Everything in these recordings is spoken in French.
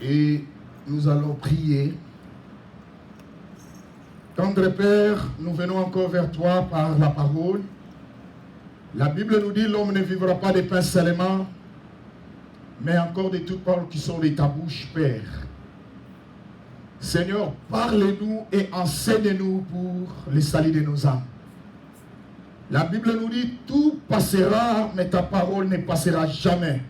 Et nous allons prier. Tendre Père, nous venons encore vers toi par la parole. La Bible nous dit, l'homme ne vivra pas de pain seulement, mais encore de toutes paroles qui sont de ta bouche, Père. Seigneur, parle-nous et enseigne-nous pour le salut de nos âmes. La Bible nous dit, tout passera, mais ta parole ne passera jamais.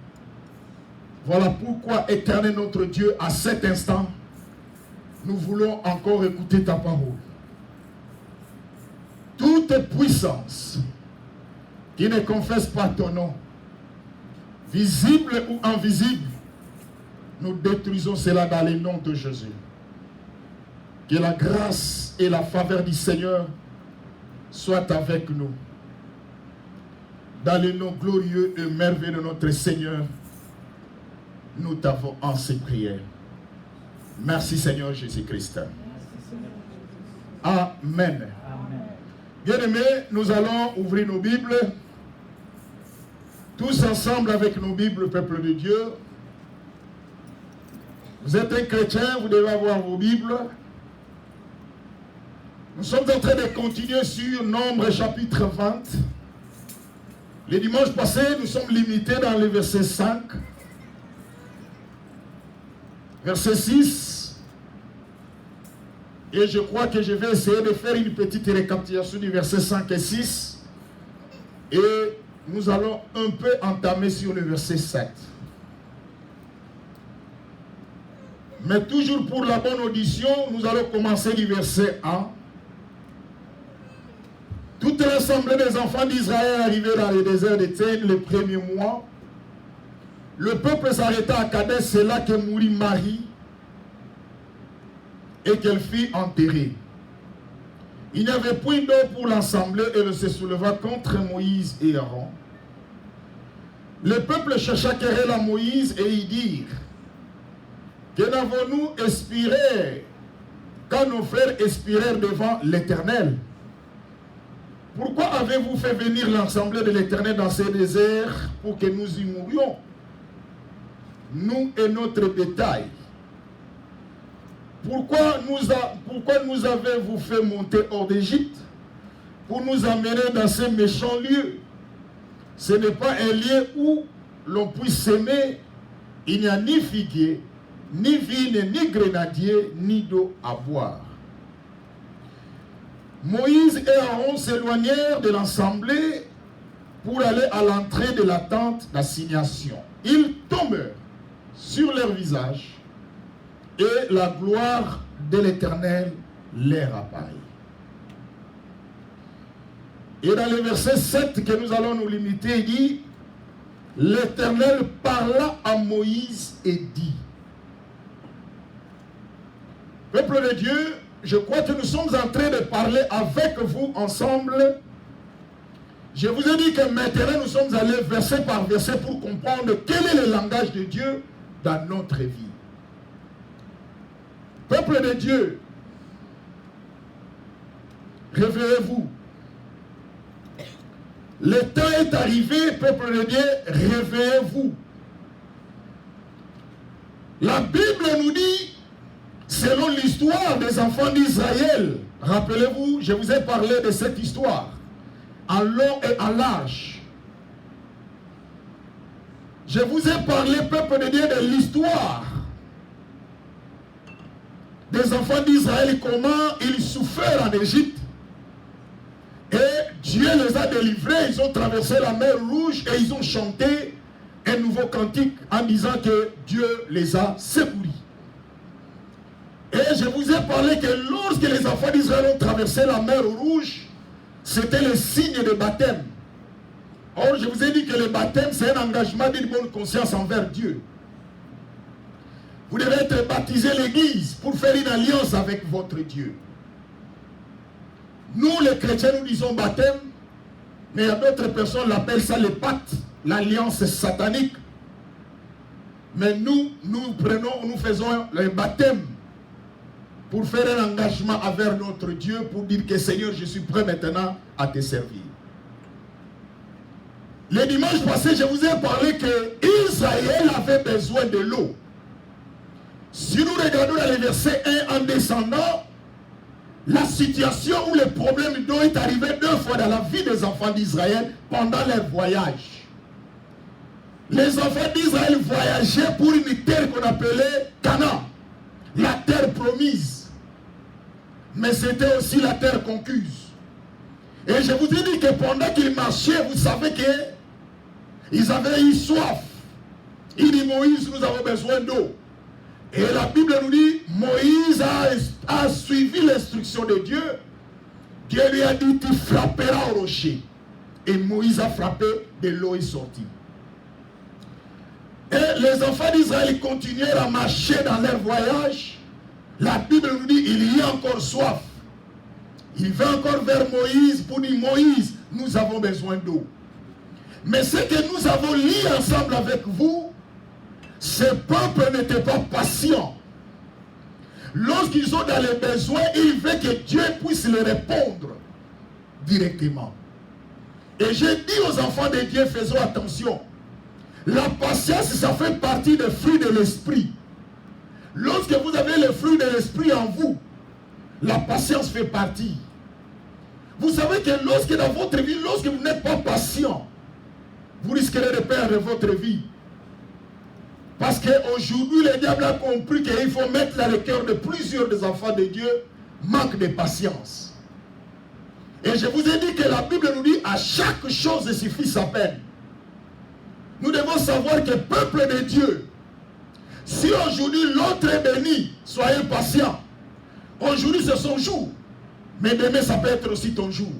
Voilà pourquoi, Éternel notre Dieu, à cet instant, nous voulons encore écouter ta parole. Toute puissance qui ne confesse pas ton nom, visible ou invisible, nous détruisons cela dans le nom de Jésus. Que la grâce et la faveur du Seigneur soient avec nous. Dans le nom glorieux et merveilleux de notre Seigneur, nous t'avons en ces prières. Merci Seigneur Jésus-Christ. Amen. Bien-aimés, nous allons ouvrir nos Bibles. Tous ensemble avec nos Bibles, peuple de Dieu. Vous êtes un chrétien, vous devez avoir vos Bibles. Nous sommes en train de continuer sur Nombre chapitre 20. Le dimanche passé, nous sommes limités dans le verset 5. Verset 6. Et je crois que je vais essayer de faire une petite récapitulation du verset 5 et 6. Et nous allons un peu entamer sur le verset 7. Mais toujours pour la bonne audition, nous allons commencer du verset 1. Toute l'assemblée des enfants d'Israël arrivait dans le désert de Tsin le premier mois. Le peuple s'arrêta à Kadesh, c'est là que mourut Marie et qu'elle fut enterrée. Il n'y avait point d'eau pour l'assemblée et elle se souleva contre Moïse et Aaron. Le peuple chercha querelle à Moïse et ils dirent: que n'avons-nous expiré quand nos frères expirèrent devant l'Éternel? Pourquoi avez-vous fait venir l'assemblée de l'Éternel dans ce désert pour que nous y mourions, nous et notre bétail? Pourquoi nous avez-vous fait monter hors d'Égypte pour nous amener dans ces méchants lieux? Ce n'est pas un lieu où l'on puisse s'aimer. Il n'y a ni figuier, ni vigne, ni grenadier, ni d'eau à boire. Moïse et Aaron s'éloignèrent de l'assemblée pour aller à l'entrée de la tente d'assignation. Ils tombèrent sur leur visage et la gloire de l'Éternel leur apparut. Et dans le verset 7 que nous allons nous limiter, il dit: l'Éternel parla à Moïse et dit. Peuple de Dieu, je crois que nous sommes en train de parler avec vous ensemble. Je vous ai dit que maintenant nous sommes allés verset par verset pour comprendre quel est le langage de Dieu dans notre vie. Peuple de Dieu, réveillez-vous. Le temps est arrivé, peuple de Dieu, réveillez-vous. La Bible nous dit, selon l'histoire des enfants d'Israël, rappelez-vous, je vous ai parlé de cette histoire, en long et en large. Je vous ai parlé, peuple de Dieu, de l'histoire des enfants d'Israël, comment ils souffrent en Égypte. Et Dieu les a délivrés, ils ont traversé la mer Rouge et ils ont chanté un nouveau cantique en disant que Dieu les a secourus. Et je vous ai parlé que lorsque les enfants d'Israël ont traversé la mer Rouge, c'était le signe de baptême. Or, je vous ai dit que le baptême, c'est un engagement d'une bonne conscience envers Dieu. Vous devez être baptisé l'Église pour faire une alliance avec votre Dieu. Nous, les chrétiens, nous disons baptême, mais il y a d'autres personnes qui l'appellent ça le pacte, l'alliance satanique. Mais nous faisons le baptême pour faire un engagement envers notre Dieu, pour dire que Seigneur, je suis prêt maintenant à te servir. Le dimanche passé, je vous ai parlé que Israël avait besoin de l'eau. Si nous regardons dans le verset 1 en descendant, la situation ou le problème d'eau est arrivé 2 fois dans la vie des enfants d'Israël pendant leur voyage. Les enfants d'Israël voyageaient pour une terre qu'on appelait Canaan, la terre promise. Mais c'était aussi la terre conquise. Et je vous ai dit que pendant qu'ils marchaient, vous savez qu'ils avaient eu soif. Il dit Moïse, nous avons besoin d'eau. Et la Bible nous dit, Moïse a suivi l'instruction de Dieu. Dieu lui a dit, tu frapperas au rocher. Et Moïse a frappé, de l'eau est sortie. Et les enfants d'Israël continuèrent à marcher dans leur voyage. La Bible nous dit, il y a encore soif. Il va encore vers Moïse pour dire, Moïse, nous avons besoin d'eau. Mais ce que nous avons lu ensemble avec vous, ce peuple n'était pas patient. Lorsqu'ils sont dans les besoins, ils veulent que Dieu puisse les répondre directement. Et j'ai dit aux enfants de Dieu, faisons attention. La patience, ça fait partie des fruits de l'esprit. Lorsque vous avez les fruits de l'esprit en vous, la patience fait partie. Vous savez que lorsque dans votre vie, lorsque vous n'êtes pas patient, vous risquerez de perdre votre vie. Parce qu'aujourd'hui, le diable a compris qu'il faut mettre dans le cœur de plusieurs des enfants de Dieu manque de patience. Et je vous ai dit que la Bible nous dit à chaque chose il suffit sa peine. Nous devons savoir que peuple de Dieu, si aujourd'hui l'autre est béni, soyez patients. Aujourd'hui c'est son jour, mais demain ça peut être aussi ton jour.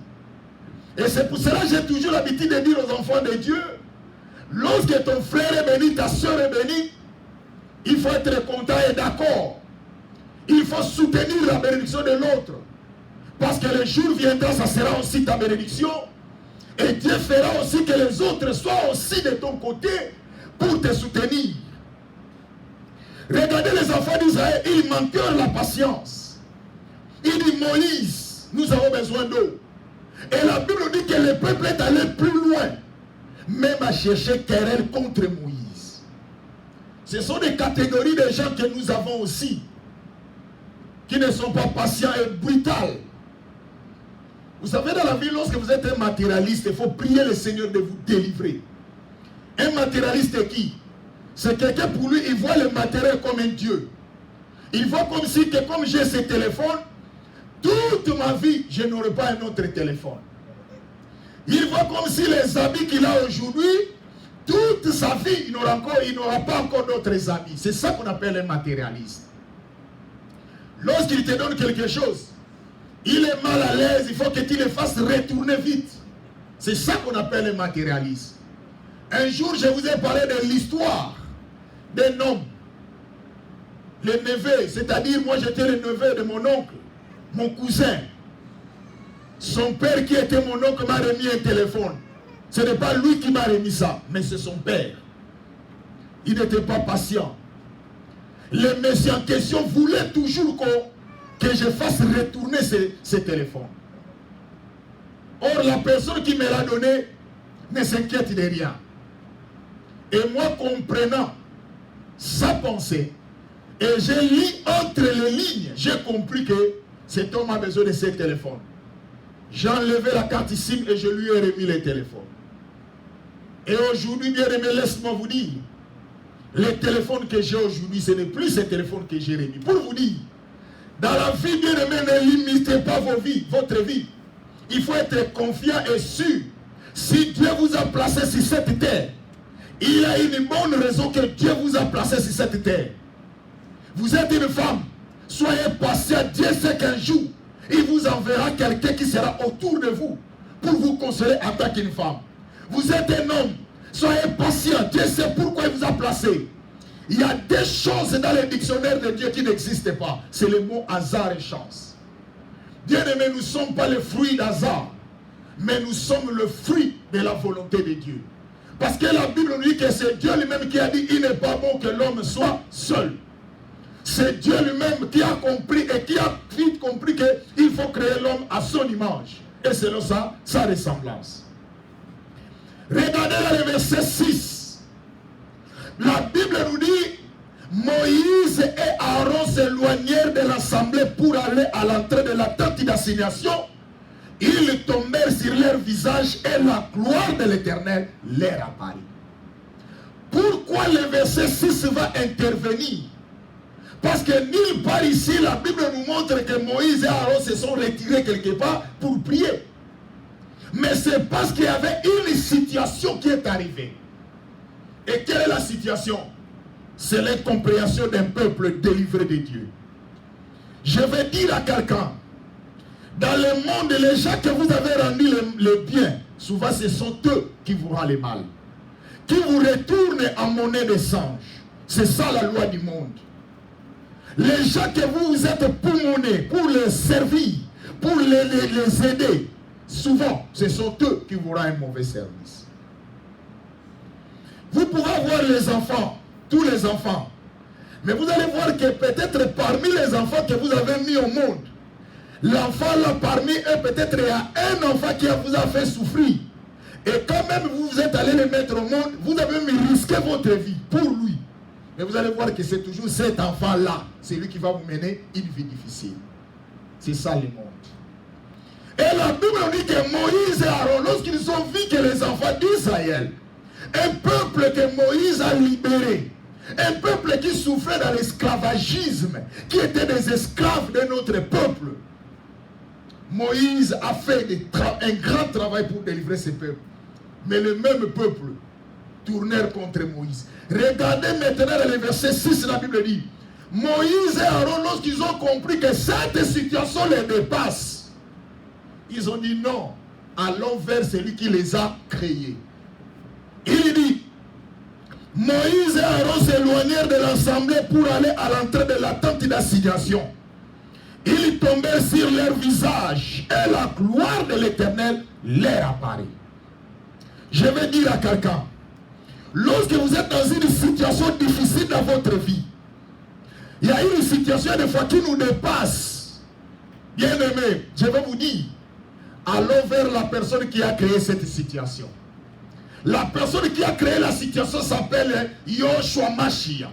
Et c'est pour cela que j'ai toujours l'habitude de dire aux enfants de Dieu, lorsque ton frère est béni, ta soeur est bénie, il faut être content et d'accord. Il faut soutenir la bénédiction de l'autre. Parce que le jour viendra, ça sera aussi ta bénédiction. Et Dieu fera aussi que les autres soient aussi de ton côté pour te soutenir. Regardez les enfants d'Israël, ils manquèrent la patience. Il dit Moïse, nous avons besoin d'eau. Et la Bible dit que le peuple est allé plus loin. Même à chercher querelle contre Moïse. Ce sont des catégories de gens que nous avons aussi. Qui ne sont pas patients et brutaux. Vous savez, dans la vie, lorsque vous êtes un matérialiste, il faut prier le Seigneur de vous délivrer. Un matérialiste est qui? C'est quelqu'un pour lui, il voit le matériel comme un Dieu. Il voit comme si, que comme j'ai ce téléphone, toute ma vie, je n'aurai pas un autre téléphone. Il voit comme si les habits qu'il a aujourd'hui, toute sa vie, il n'aura pas encore d'autres habits. C'est ça qu'on appelle un matérialiste. Lorsqu'il te donne quelque chose, il est mal à l'aise, il faut que tu le fasses retourner vite. C'est ça qu'on appelle un matérialiste. Un jour, je vous ai parlé de l'histoire d'un homme. Le neveu, c'est-à-dire moi j'étais le neveu de mon oncle, mon cousin. Son père qui était mon oncle m'a remis un téléphone. Ce n'est pas lui qui m'a remis ça, mais c'est son père. Il n'était pas patient. Le monsieur en question voulait toujours que je fasse retourner ce téléphone. Or, la personne qui me l'a donné ne s'inquiète de rien. Et moi, comprenant sa pensée, et j'ai lu entre les lignes, j'ai compris que cet homme a besoin de ce téléphone. J'ai enlevé la carte SIM et je lui ai remis le téléphone. Et aujourd'hui, bien aimé, laisse-moi vous dire, le téléphone que j'ai aujourd'hui, ce n'est plus ce téléphone que j'ai remis. Pour vous dire, dans la vie, bien aimé, ne limitez pas votre vie. Il faut être confiant et sûr. Si Dieu vous a placé sur cette terre, il y a une bonne raison que Dieu vous a placé sur cette terre. Vous êtes une femme, soyez patient. Dieu sait qu'un jour, il vous enverra quelqu'un qui sera autour de vous pour vous consoler en tant qu'une femme. Vous êtes un homme, soyez patient. Dieu sait pourquoi il vous a placé. Il y a des choses dans le dictionnaire de Dieu qui n'existent pas. C'est le mot hasard et chance. Bien aimé, nous ne sommes pas le fruit d'hasard, mais nous sommes le fruit de la volonté de Dieu. Parce que la Bible nous dit que c'est Dieu lui-même qui a dit il n'est pas bon que l'homme soit seul. C'est Dieu lui-même qui a compris et qui a vite compris qu'il faut créer l'homme à son image et selon sa ressemblance. Regardez dans le verset 6. La Bible nous dit Moïse et Aaron s'éloignèrent de l'assemblée pour aller à l'entrée de la tente d'assignation. Ils tombèrent sur leur visage et la gloire de l'Éternel leur apparut. Pourquoi le verset 6 va intervenir? Parce que nulle part ici, la Bible nous montre que Moïse et Aaron se sont retirés quelque part pour prier. Mais c'est parce qu'il y avait une situation qui est arrivée. Et quelle est la situation? C'est l'incompréhension d'un peuple délivré de Dieu. Je vais dire à quelqu'un, dans le monde, les gens que vous avez rendu le bien, souvent ce sont eux qui vous rendent le mal, qui vous retournent en monnaie de singe. C'est ça la loi du monde. Les gens que vous êtes poumonés pour les servir, pour les aider, souvent ce sont eux qui vous rendent un mauvais service. Vous pourrez avoir les enfants, tous les enfants, mais vous allez voir que peut-être parmi les enfants que vous avez mis au monde, l'enfant là parmi eux, peut-être il y a un enfant qui vous a fait souffrir. Et quand même vous êtes allé le mettre au monde, vous avez même risqué votre vie pour lui. Mais vous allez voir que c'est toujours cet enfant-là, c'est lui qui va vous mener une vie difficile. C'est ça le monde. Et la Bible nous dit que Moïse et Aaron, lorsqu'ils ont vu que les enfants d'Israël, un peuple que Moïse a libéré, un peuple qui souffrait dans l'esclavagisme, qui était des esclaves de notre peuple, Moïse a fait un grand travail pour délivrer ce peuple. Mais le même peuple tournèrent contre Moïse. Regardez maintenant le verset 6, la Bible dit, Moïse et Aaron, lorsqu'ils ont compris que cette situation les dépasse, ils ont dit non, allons vers celui qui les a créés. Il dit, Moïse et Aaron s'éloignèrent de l'assemblée pour aller à l'entrée de la tente d'assignation. Ils tombèrent sur leur visage et la gloire de l'Éternel leur apparut. Je vais dire à quelqu'un, lorsque vous êtes dans une situation difficile dans votre vie, il y a une situation des fois qui nous dépasse. Bien aimé, je vais vous dire, allons vers la personne qui a créé cette situation. La personne qui a créé la situation s'appelle Yoshua Mashiach.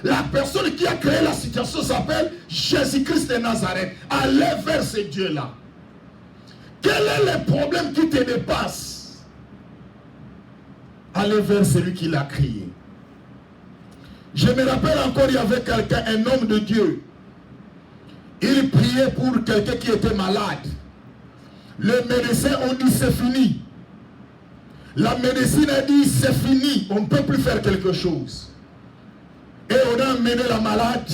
La personne qui a créé la situation s'appelle Jésus-Christ de Nazareth. Allez vers ce Dieu-là. Quel est le problème qui te dépasse? Allez vers celui qui l'a créé. Je me rappelle encore, il y avait quelqu'un, un homme de Dieu. Il priait pour quelqu'un qui était malade. Les médecins ont dit c'est fini. La médecine a dit c'est fini, on ne peut plus faire quelque chose. Et on a amené la malade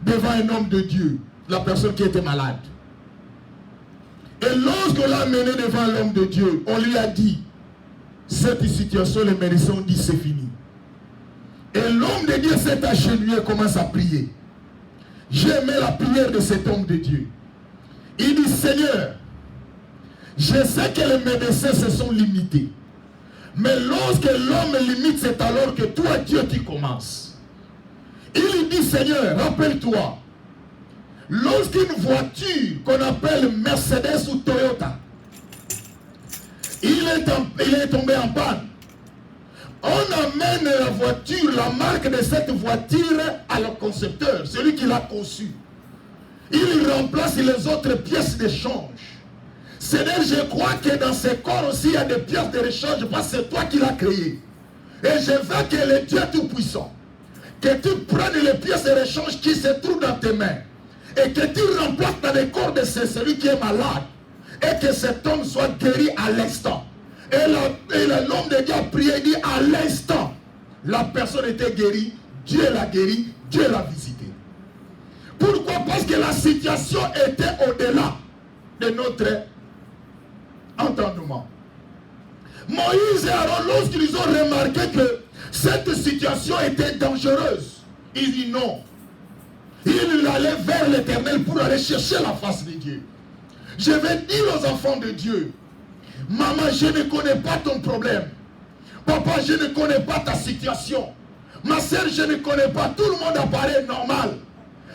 devant un homme de Dieu, la personne qui était malade. Et lorsqu'on l'a amené devant l'homme de Dieu, on lui a dit, cette situation, les médecins ont dit c'est fini. Et l'homme de Dieu s'est agenouillé et commence à prier. J'aimais la prière de cet homme de Dieu. Il dit, Seigneur, je sais que les médecins se sont limités. Mais lorsque l'homme limite, c'est alors que toi, Dieu, tu commences. Il dit, Seigneur, rappelle-toi, lorsqu'une voiture qu'on appelle Mercedes ou Toyota, il est tombé en panne, on amène la voiture, la marque de cette voiture à le concepteur, celui qui l'a conçu. Il remplace les autres pièces d'échange. Seigneur, je crois que dans ce corps aussi, il y a des pièces de rechange parce que c'est toi qui l'as créé. Et je veux que le Dieu Tout-Puissant, que tu prennes les pièces de rechange qui se trouvent dans tes mains et que tu remplaces dans le corps de celui qui est malade et que cet homme soit guéri à l'instant. Et l'homme de Dieu a prié, il dit à l'instant, la personne était guérie, Dieu l'a guéri, Dieu l'a visité. Pourquoi? Parce que la situation était au-delà de notre entendement. Moïse et Aaron, lorsqu'ils ont remarqué que cette situation était dangereuse, ils disent non. Ils allaient vers l'Éternel pour aller chercher la face de Dieu. Je vais dire aux enfants de Dieu, maman, je ne connais pas ton problème. Papa, je ne connais pas ta situation. Ma soeur, je ne connais pas. Tout le monde apparaît normal.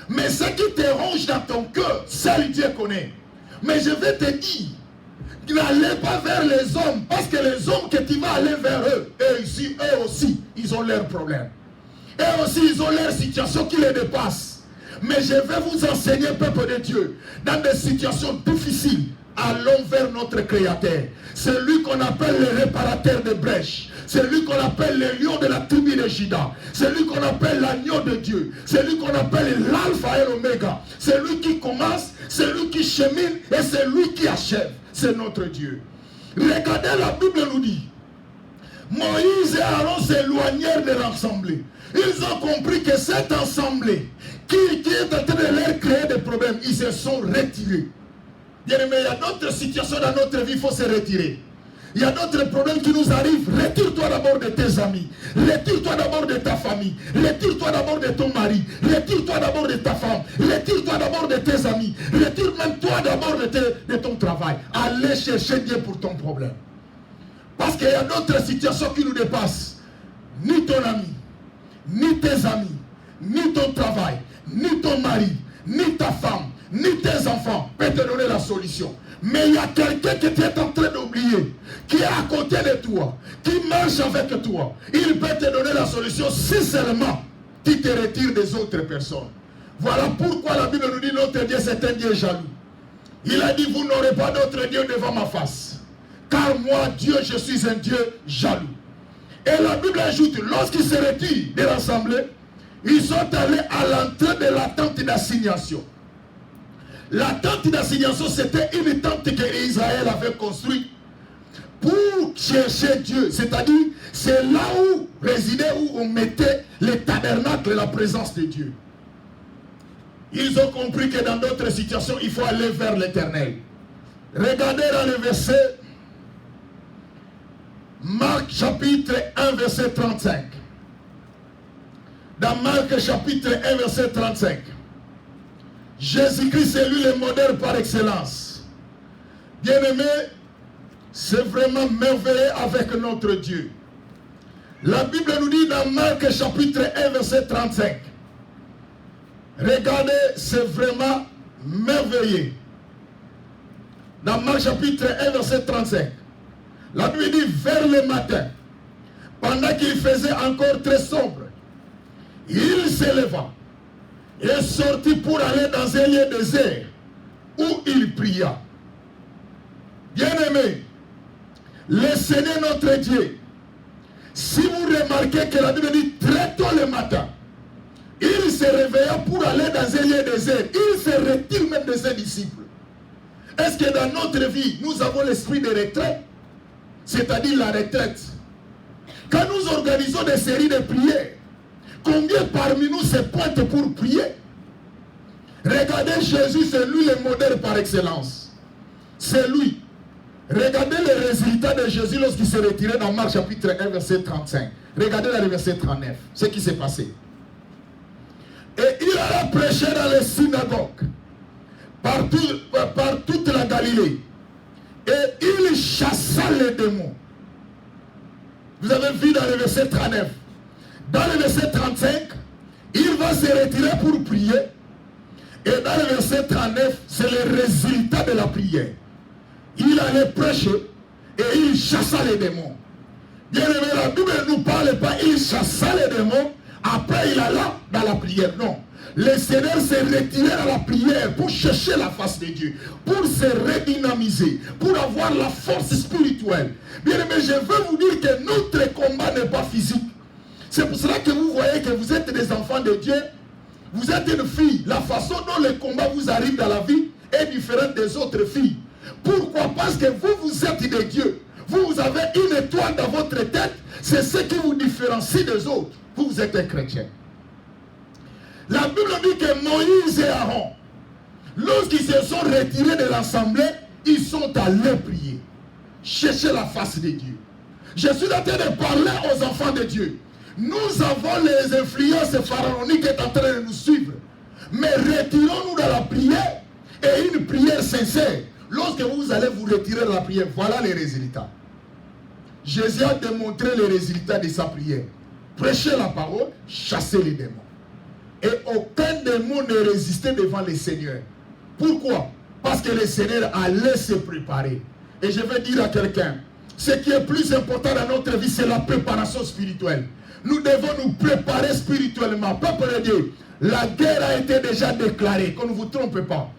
Mais ce qui te ronge dans ton cœur, seul Dieu connaît. Mais je vais te dire, n'allez pas vers les hommes, parce que les hommes que tu vas aller vers eux, eux aussi, ils ont leurs problèmes. Et aussi, ils ont leur situation qui les dépasse. Mais je vais vous enseigner, peuple de Dieu, dans des situations difficiles, allons vers notre Créateur. C'est lui qu'on appelle le réparateur de brèches. C'est lui qu'on appelle le lion de la tribu de Juda. C'est lui qu'on appelle l'agneau de Dieu. C'est lui qu'on appelle l'alpha et l'oméga. C'est lui qui commence, c'est lui qui chemine et c'est lui qui achève. C'est notre Dieu. Regardez, la Bible nous dit, Moïse et Aaron s'éloignèrent de l'assemblée. Ils ont compris que cette assemblée qui est en train de leur créer des problèmes, ils se sont retirés. Bien aimé, il y a d'autres situations dans notre vie, il faut se retirer. Il y a d'autres problèmes qui nous arrivent. Retire-toi d'abord de tes amis. Retire-toi d'abord de ta famille. Retire-toi d'abord de ton mari. Retire-toi d'abord de ta femme. Retire-toi d'abord de tes amis. Retire même toi d'abord de ton travail. Allez chercher Dieu pour ton problème. Parce qu'il y a d'autres situations qui nous dépassent. Ni ton ami, ni tes amis, ni ton travail, ni ton mari, ni ta femme, ni tes enfants peut te donner la solution. Mais il y a quelqu'un que tu es en train d'oublier, qui est à côté de toi, qui marche avec toi. Il peut te donner la solution si seulement tu te retires des autres personnes. Voilà pourquoi la Bible nous dit notre Dieu c'est un Dieu jaloux. Il a dit vous n'aurez pas d'autre Dieu devant ma face. Car moi Dieu je suis un Dieu jaloux. Et la Bible ajoute, lorsqu'ils se retirent de l'assemblée, ils sont allés à l'entrée de la tente d'assignation. La tente d'assignation, c'était une tente que Israël avait construite pour chercher Dieu. C'est-à-dire, c'est là où résidait, où on mettait le tabernacle et la présence de Dieu. Ils ont compris que dans d'autres situations, il faut aller vers l'Éternel. Regardez dans le verset, Marc chapitre 1, verset 35. Dans Marc chapitre 1, verset 35. Jésus-Christ, c'est lui le modèle par excellence. Bien-aimé, c'est vraiment merveilleux avec notre Dieu. La Bible nous dit dans Marc chapitre 1, verset 35. Regardez, c'est vraiment merveilleux. Dans Marc chapitre 1, verset 35. La Bible dit vers le matin, pendant qu'il faisait encore très sombre, il s'éleva et sortit pour aller dans un lieu désert où il pria. Bien-aimé, le Seigneur notre Dieu, si vous remarquez que la Bible dit très tôt le matin, il se réveilla pour aller dans un lieu désert. Il se retire même de ses disciples. Est-ce que dans notre vie, nous avons l'esprit de retraite? C'est-à-dire la retraite. Quand nous organisons des séries de prières, combien parmi nous se pointent pour prier? Regardez Jésus, c'est lui le modèle par excellence. C'est lui. Regardez les résultats de Jésus lorsqu'il s'est retiré dans Marc chapitre 1, verset 35. Regardez dans le verset 39, ce qui s'est passé. Et il alla prêcher dans les synagogues, par toute la Galilée. Et il chassa les démons. Vous avez vu dans le verset 39. Dans le verset 35, il va se retirer pour prier. Et dans le verset 39, c'est le résultat de la prière. Il allait prêcher et il chassa les démons. Bien aimé, la Bible ne nous parle pas, il chassa les démons, après il alla dans la prière. Non. Le Seigneur s'est retiré dans la prière pour chercher la face de Dieu, pour se redynamiser, pour avoir la force spirituelle. Bien aimé, je veux vous dire que notre combat n'est pas physique. C'est pour cela que vous voyez que vous êtes des enfants de Dieu. Vous êtes une fille. La façon dont le combat vous arrive dans la vie est différente des autres filles. Pourquoi? Parce que vous êtes de Dieu. Vous avez une étoile dans votre tête. C'est ce qui vous différencie des autres. Vous êtes un chrétien. La Bible dit que Moïse et Aaron, lorsqu'ils se sont retirés de l'assemblée, ils sont allés prier. Chercher la face de Dieu. Je suis en train de parler aux enfants de Dieu. Nous avons les influences pharaoniques qui sont en train de nous suivre. Mais retirons-nous de la prière et une prière sincère. Lorsque vous allez vous retirer de la prière, voilà les résultats. Jésus a démontré les résultats de sa prière. Prêcher la parole, chasser les démons. Et aucun démon ne résistait devant le Seigneur. Pourquoi? Parce que le Seigneur allait se préparer. Et je vais dire à quelqu'un, ce qui est plus important dans notre vie, c'est la préparation spirituelle. nous devons nous préparer spirituellement. Peuple de Dieu, la guerre a été déjà déclarée, qu'on ne vous trompe pas.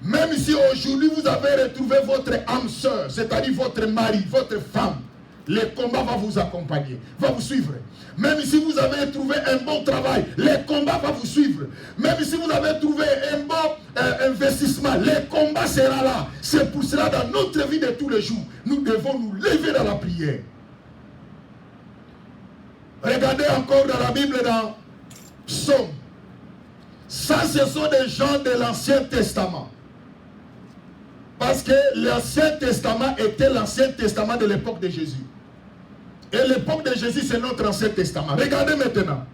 Même si aujourd'hui vous avez retrouvé votre âme sœur, c'est-à-dire votre mari, votre femme, le combat va vous accompagner, va vous suivre. Même si vous avez trouvé un bon travail, le combat va vous suivre. Même si vous avez trouvé un bon investissement, le combat sera là. C'est pour cela dans notre vie de tous les jours, nous devons nous lever dans la prière. Regardez encore dans la Bible, dans Psaume. Ça, ce sont des gens de l'Ancien Testament. Parce que l'Ancien Testament était l'Ancien Testament de l'époque de Jésus. Et l'époque de Jésus, c'est notre Ancien Testament. Regardez maintenant.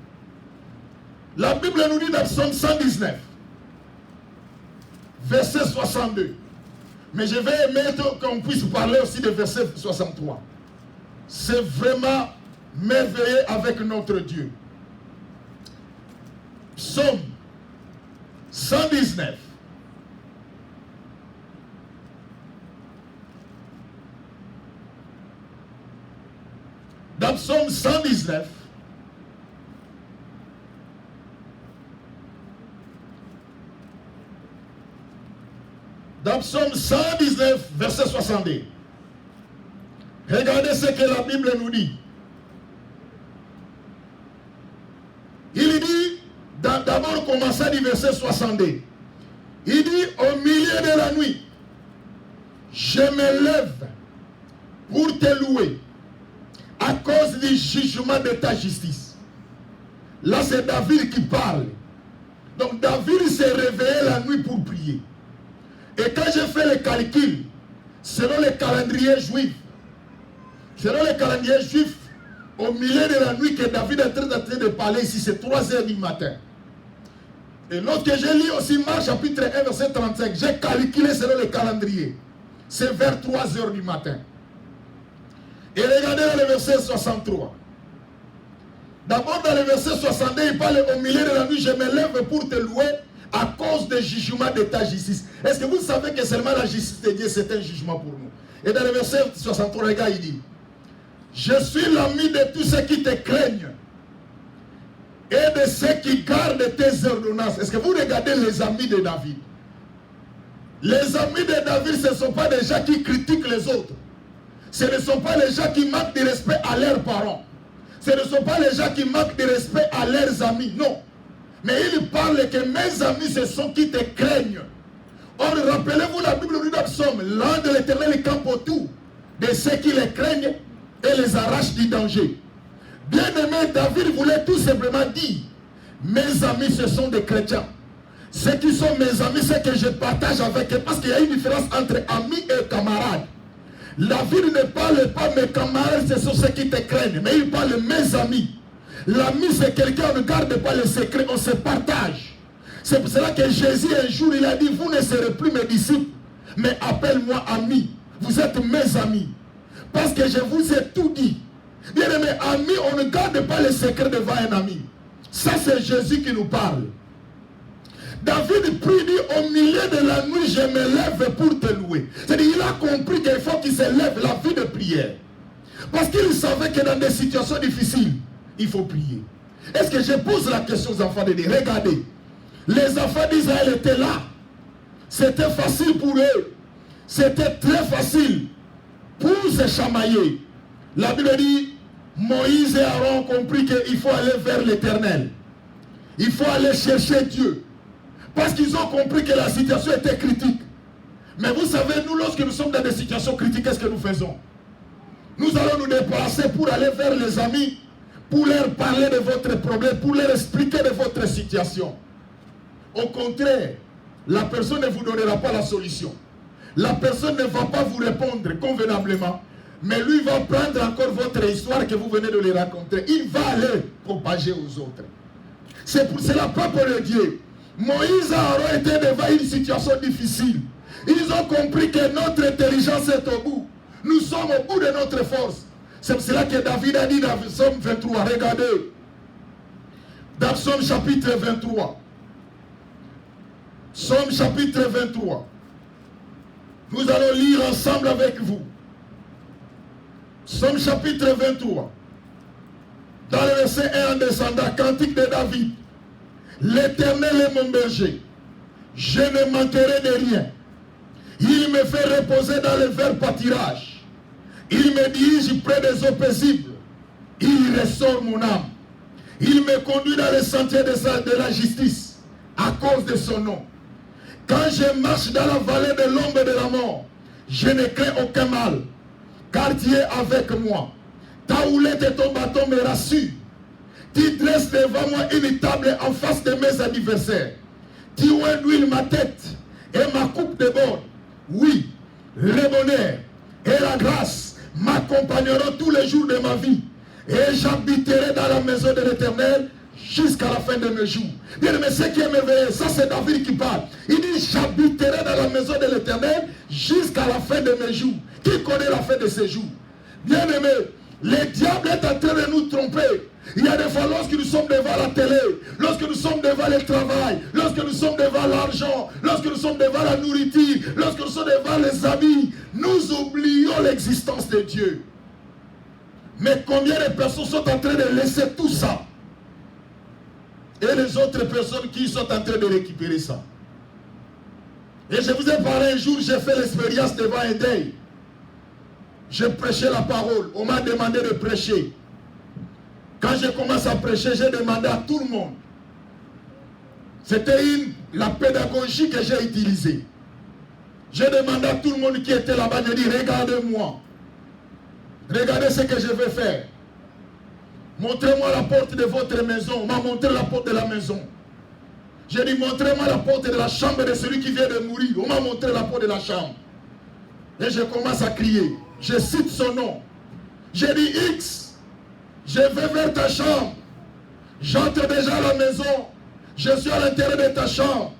La Bible nous dit dans Psaume 119, verset 62. Mais je vais mettre qu'on puisse parler aussi de verset 63. C'est vraiment merveilleux avec notre Dieu. Psaume 119. Dans Psaume 119, dans Psaume 119, verset 62, regardez ce que la Bible nous dit. Il dit, d'abord commençant du verset 62, il dit, au milieu de la nuit, je me lève pour te louer à cause du jugement de ta justice. Là, c'est David qui parle. Donc, David s'est réveillé la nuit pour prier. Et quand j'ai fait le calcul, selon le calendrier juif, au milieu de la nuit que David est en train de parler ici, c'est 3 heures du matin. Et lorsque j'ai lu aussi Marc chapitre 1, verset 35, j'ai calculé selon le calendrier. C'est vers 3 heures du matin. Et regardez dans le verset 63. D'abord dans le verset 62, il parle au milieu de la nuit, je me lève pour te louer à cause des jugements de ta justice. Est-ce que vous savez que seulement la justice de Dieu, c'est un jugement pour nous? Et dans le verset 63, regarde, il dit, je suis l'ami de tous ceux qui te craignent et de ceux qui gardent tes ordonnances. Est-ce que vous regardez les amis de David? Les amis de David, ce ne sont pas des gens qui critiquent les autres. Ce ne sont pas les gens qui manquent de respect à leurs parents. Ce ne sont pas les gens qui manquent de respect à leurs amis. Non. Mais il parle que mes amis, ce sont qui te craignent. Or, rappelez-vous la Bible nous dit dans Psaume, l'ange de l'Éternel campe autour de ceux qui les craignent et les arrache du danger. Bien-aimé, David voulait tout simplement dire, mes amis, ce sont des chrétiens. Ceux qui sont mes amis, c'est que je partage avec eux. Parce qu'il y a une différence entre amis et camarades. David ne parle pas mes camarades, ce sont ceux qui te craignent. Mais il parle mes amis. L'ami, c'est quelqu'un, on ne garde pas le secret, on se partage. C'est pour cela que Jésus, un jour, il a dit, vous ne serez plus mes disciples, mais appelle-moi ami. Vous êtes mes amis. Parce que je vous ai tout dit. Bien aimé, ami, on ne garde pas le secret devant un ami. Ça, c'est Jésus qui nous parle. David prie, dit, au milieu de la nuit, je me lève pour te louer. C'est-à-dire, il a compris qu'il faut qu'il se lève la vie de prière. Parce qu'il savait que dans des situations difficiles, il faut prier. Est-ce que je pose la question aux enfants de Dieu? Regardez, les enfants d'Israël étaient là. C'était facile pour eux. C'était très facile pour se chamailler. La Bible dit, Moïse et Aaron ont compris qu'il faut aller vers l'Éternel. Il faut aller chercher Dieu. Parce qu'ils ont compris que la situation était critique. Mais vous savez, nous, lorsque nous sommes dans des situations critiques, qu'est-ce que nous faisons? Nous allons nous déplacer pour aller vers les amis, pour leur parler de votre problème, pour leur expliquer de votre situation. Au contraire, la personne ne vous donnera pas la solution. La personne ne va pas vous répondre convenablement, mais lui va prendre encore votre histoire que vous venez de lui raconter. Il va aller propager aux autres. C'est pour cela, peuple de Dieu, Moïse et Aaron étaient devant une situation difficile. Ils ont compris que notre intelligence est au bout. Nous sommes au bout de notre force. C'est pour cela que David a dit dans Psaume 23, regardez, dans Psaume chapitre 23, Psaume chapitre 23, nous allons lire ensemble avec vous. Psaume chapitre 23, Dans le verset 1 en descendant, cantique de David. L'Éternel est mon berger. Je ne manquerai de rien. Il me fait reposer dans le vert pâturage. Il me dirige près des eaux paisibles. Il restaure mon âme. Il me conduit dans les sentiers de la justice à cause de son nom. Quand je marche dans la vallée de l'ombre de la mort, je ne crains aucun mal, car tu es avec moi. Ta houlette et ton bâton me rassurent. Tu dresses devant moi une table en face de mes adversaires. Tu oins d'huile ma tête et ma coupe déborde. Oui, le bonheur et la grâce m'accompagneront tous les jours de ma vie. Et j'habiterai dans la maison de l'Éternel jusqu'à la fin de mes jours. Bien aimé, ce qui est merveilleux, ça c'est David qui parle. Il dit, j'habiterai dans la maison de l'Éternel jusqu'à la fin de mes jours. Qui connaît la fin de ses jours? Bien aimé, le diable est en train de nous tromper. Il y a des fois lorsque nous sommes devant la télé, lorsque nous sommes devant le travail, lorsque nous sommes devant l'argent, lorsque nous sommes devant la nourriture, lorsque nous sommes devant les habits, nous oublions l'existence de Dieu. Mais combien de personnes sont en train de laisser tout ça? Et les autres personnes qui sont en train de récupérer ça. Et je vous ai parlé un jour, j'ai fait l'expérience devant un deuil. J'ai prêché la parole, on m'a demandé de prêcher. Quand je commence à prêcher, j'ai demandé à tout le monde. C'était la pédagogie que j'ai utilisée. J'ai demandé à tout le monde qui était là-bas, j'ai dit, regardez-moi. Regardez ce que je vais faire. Montrez-moi la porte de votre maison. On m'a montré la porte de la maison. J'ai dit, montrez-moi la porte de la chambre de celui qui vient de mourir. On m'a montré la porte de la chambre. Et je commence à crier. Je cite son nom. J'ai dit, X, je vais vers ta chambre. J'entre déjà à la maison. Je suis à l'intérieur de ta chambre.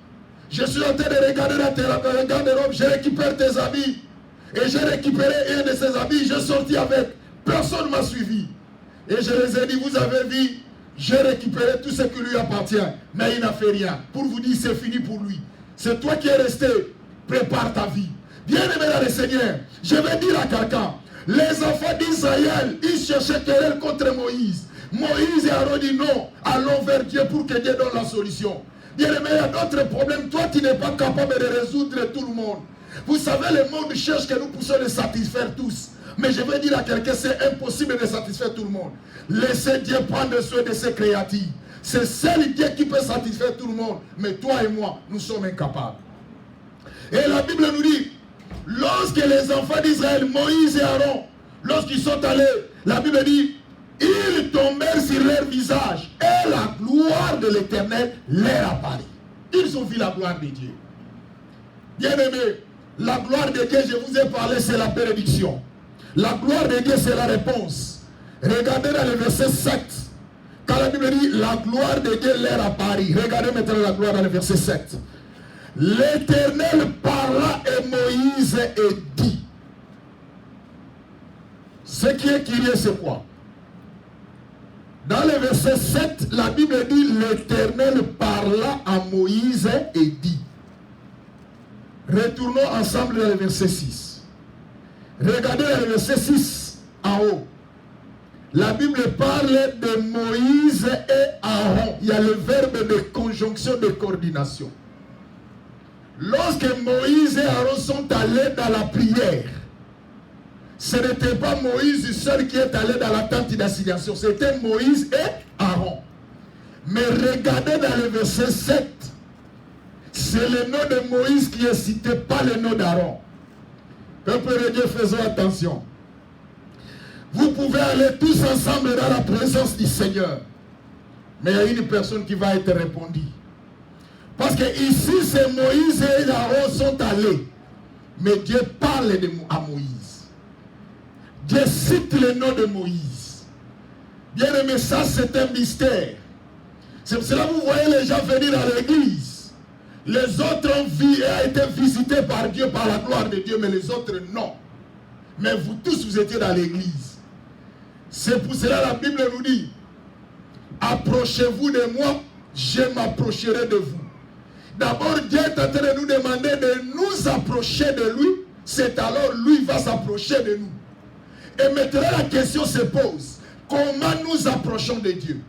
Je suis en train de regarder dans tes garde-robe. Je récupère tes habits. Et j'ai récupéré un de ses habits. J'ai sorti avec. Personne ne m'a suivi. Et je les ai dit, vous avez vu, j'ai récupéré tout ce qui lui appartient. Mais il n'a fait rien. Pour vous dire, c'est fini pour lui. C'est toi qui es resté. Prépare ta vie. Bien aimé dans le Seigneur, je vais dire à quelqu'un, les enfants d'Israël, ils cherchaient querelle contre Moïse. Moïse et Aaron dit non, allons vers Dieu pour que Dieu donne la solution. Bien aimé, il y a d'autres problèmes. Toi, tu n'es pas capable de résoudre tout le monde. Vous savez, le monde cherche que nous puissions les satisfaire tous. Mais je vais dire à quelqu'un, c'est impossible de satisfaire tout le monde. Laissez Dieu prendre soin de ses créatures. C'est seul Dieu qui peut satisfaire tout le monde. Mais toi et moi, nous sommes incapables. Et la Bible nous dit, lorsque les enfants d'Israël, Moïse et Aaron, lorsqu'ils sont allés, la Bible dit, ils tombèrent sur leur visage et la gloire de l'Éternel leur apparut. Ils ont vu la gloire de Dieu. Bien-aimés, la gloire de Dieu, je vous ai parlé, c'est la bénédiction. La gloire de Dieu, c'est la réponse. Regardez dans le verset 7. Quand la Bible dit, la gloire de Dieu leur apparut. Regardez maintenant la gloire dans le verset 7. L'Éternel parla et Moïse et dit. Ce qui est curieux, c'est quoi? Dans le verset 7, la Bible dit, l'Éternel parla à Moïse et dit. Retournons ensemble dans le verset 6. Regardez le verset 6 en haut. La Bible parle de Moïse et Aaron. Il y a le verbe de conjonction de coordination. Lorsque Moïse et Aaron sont allés dans la prière, ce n'était pas Moïse seul qui est allé dans la tente d'assignation. C'était Moïse et Aaron. Mais regardez dans le verset 7. C'est le nom de Moïse qui est cité, pas le nom d'Aaron. Peuple de Dieu, faisons attention. Vous pouvez aller tous ensemble dans la présence du Seigneur. Mais il y a une personne qui va être répondue. Parce que ici, c'est Moïse et Aaron sont allés. Mais Dieu parle à Moïse. Dieu cite le nom de Moïse. Bien aimé, ça c'est un mystère. C'est pour cela que vous voyez les gens venir à l'église. Les autres ont été visités par Dieu, par la gloire de Dieu, mais les autres non. Mais vous tous, vous étiez dans l'église. C'est pour cela que la Bible nous dit, approchez-vous de moi, je m'approcherai de vous. D'abord, Dieu est en train de nous demander de nous approcher de lui, c'est alors lui va s'approcher de nous. Et maintenant la question se pose, comment nous approchons de Dieu.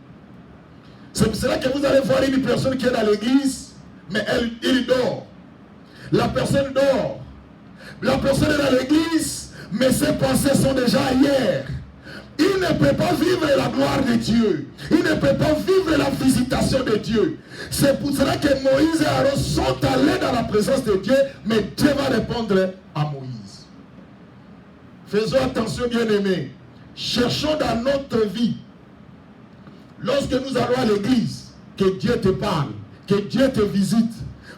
C'est pour cela que vous allez voir une personne qui est dans l'église, mais il dort. La personne dort. La personne est dans l'église, mais ses pensées sont déjà ailleurs. Il ne peut pas vivre la gloire de Dieu. Il ne peut pas vivre la visitation de Dieu. C'est pour cela que Moïse et Aaron sont allés dans la présence de Dieu, mais Dieu va répondre à Moïse. Faisons attention, bien-aimés. Cherchons dans notre vie, lorsque nous allons à l'église, que Dieu te parle, que Dieu te visite.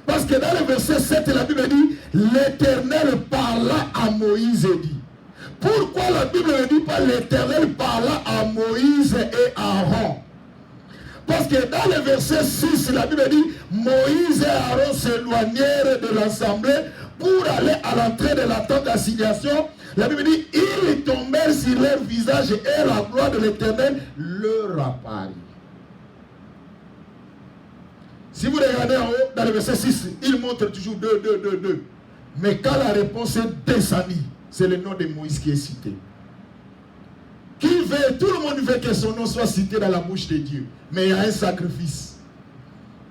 Parce que dans le verset 7, la Bible dit, l'Éternel parla à Moïse et dit. Pourquoi la Bible ne dit pas l'Éternel parla à Moïse et Aaron? Parce que dans le verset 6, la Bible dit, Moïse et Aaron s'éloignèrent de l'assemblée pour aller à l'entrée de la tente d'assignation. La Bible dit, ils tombèrent sur leur visage et la gloire de l'Éternel leur apparut. Si vous regardez en haut, dans le verset 6, il montre toujours 2, 2, 2, 2. Mais quand la réponse est descendue, c'est le nom de Moïse qui est cité. Tout le monde veut que son nom soit cité dans la bouche de Dieu. Mais il y a un sacrifice.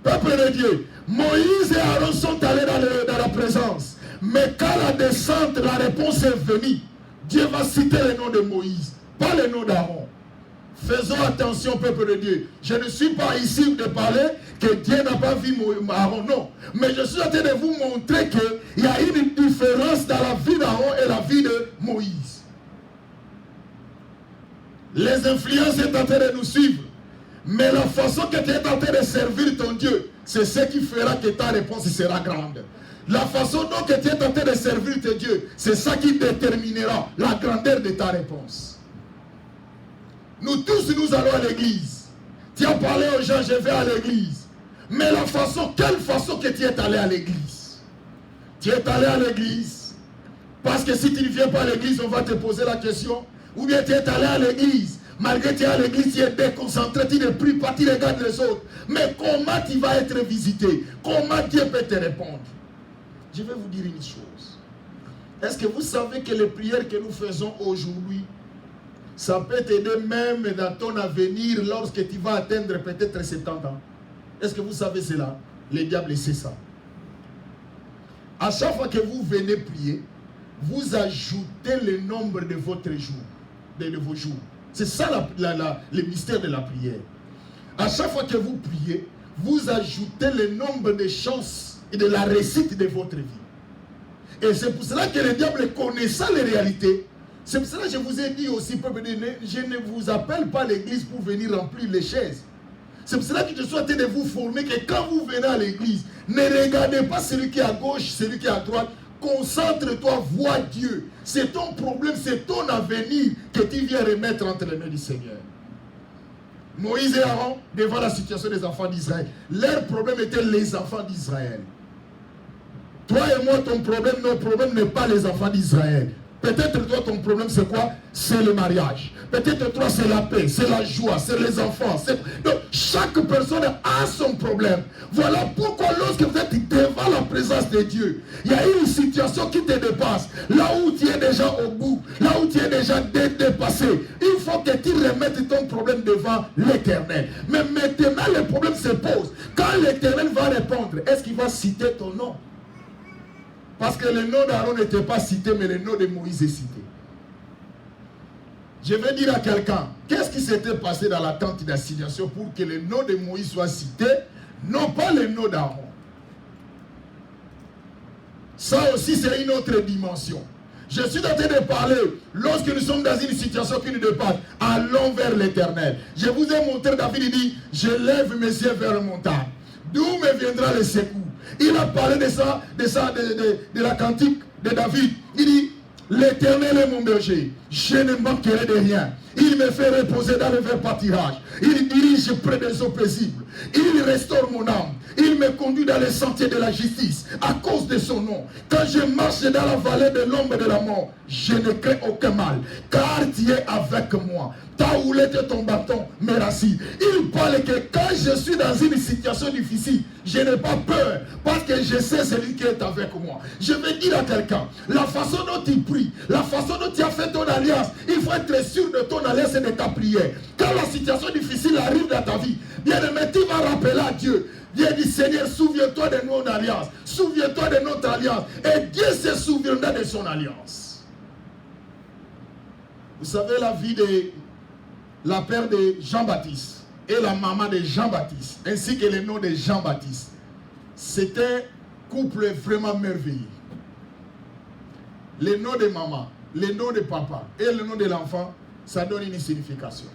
Peuple de Dieu, Moïse et Aaron sont allés dans la présence. Mais quand la descente, la réponse est venue, Dieu va citer le nom de Moïse, pas le nom d'Aaron. Faisons attention, peuple de Dieu. Je ne suis pas ici de parler que Dieu n'a pas vu Aaron, non. Mais je suis en train de vous montrer qu'il y a une différence dans la vie d'Aaron et la vie de Moïse. Les influences sont en train de nous suivre. Mais la façon que tu es en train de servir ton Dieu, c'est ce qui fera que ta réponse sera grande. La façon dont tu es en train de servir ton Dieu, c'est ça qui déterminera la grandeur de ta réponse. Nous tous, nous allons à l'église. Tu as parlé aux gens, je vais à l'église. Mais la façon, quelle façon que tu es allé à l'église? Tu es allé à l'église parce que si tu ne viens pas à l'église, on va te poser la question. Ou bien tu es allé à l'église, malgré que tu es à l'église, tu es déconcentré, tu ne pries pas, tu regardes les autres. Mais comment tu vas être visité? Comment Dieu peut te répondre? Je vais vous dire une chose. Est-ce que vous savez que les prières que nous faisons aujourd'hui, ça peut t'aider même dans ton avenir lorsque tu vas atteindre peut-être 70 ans? Est-ce que vous savez cela? Le diable sait ça. À chaque fois que vous venez prier, vous ajoutez le nombre de votre jour, de vos jours. C'est ça le mystère de la prière. À chaque fois que vous priez, vous ajoutez le nombre de chances et de la réussite de votre vie. Et c'est pour cela que le diable, connaissant les réalités, c'est pour cela que je vous ai dit aussi, peuple de Dieu, je ne vous appelle pas à l'église pour venir remplir les chaises. C'est pour cela que je suis en train de vous former que quand vous venez à l'église, ne regardez pas celui qui est à gauche, celui qui est à droite. Concentre-toi, vois Dieu. C'est ton problème, c'est ton avenir que tu viens remettre entre les mains du Seigneur. Moïse et Aaron, devant la situation des enfants d'Israël, leur problème était les enfants d'Israël. Toi et moi, ton problème, notre problème n'est pas les enfants d'Israël. Peut-être toi, ton problème, c'est quoi? C'est le mariage. Peut-être toi, c'est la paix, c'est la joie, c'est les enfants. Donc, chaque personne a son problème. Voilà pourquoi lorsque vous êtes devant la présence de Dieu, il y a une situation qui te dépasse. Là où tu es déjà au bout, là où tu es déjà dépassé, il faut que tu remettes ton problème devant l'Éternel. Mais maintenant, le problème se pose. Quand l'Éternel va répondre, est-ce qu'il va citer ton nom? Parce que le nom d'Aaron n'était pas cité, mais le nom de Moïse est cité. Je vais dire à quelqu'un, qu'est-ce qui s'était passé dans la tente d'assignation pour que le nom de Moïse soit cité, non pas le nom d'Aaron. Ça aussi, c'est une autre dimension. Je suis en train de parler, lorsque nous sommes dans une situation qui nous dépasse, allons vers l'Éternel. Je vous ai montré, David, il dit, je lève mes yeux vers le montagne. D'où me viendra le secours? Il a parlé de la cantique de David. Il dit, l'Éternel est mon berger, je ne manquerai de rien. Il me fait reposer dans le vert pâturage. Il dirige près des eaux paisibles. Il restaure mon âme. Il me conduit dans les sentiers de la justice à cause de son nom. Quand je marche dans la vallée de l'ombre de la mort, je ne crains aucun mal, car tu es avec moi. Ta houlette et ton bâton me rassurent. Il parle que quand je suis dans une situation difficile, je n'ai pas peur, parce que je sais celui qui est avec moi. Je vais dire à quelqu'un, la façon dont tu pries, la façon dont tu as fait ton alliance, il faut être sûr de ton alliance et de ta prière. Quand la situation difficile arrive dans ta vie, bien aimé, tu vas rappeler à Dieu. Viens dire, Seigneur, souviens-toi de notre alliance. Souviens-toi de notre alliance. Et Dieu se souviendra de son alliance. Vous savez la vie de la père de Jean-Baptiste et la maman de Jean-Baptiste, ainsi que le nom de Jean-Baptiste. C'était un couple vraiment merveilleux. Le nom de maman, le nom de papa et le nom de l'enfant, ça donne une signification.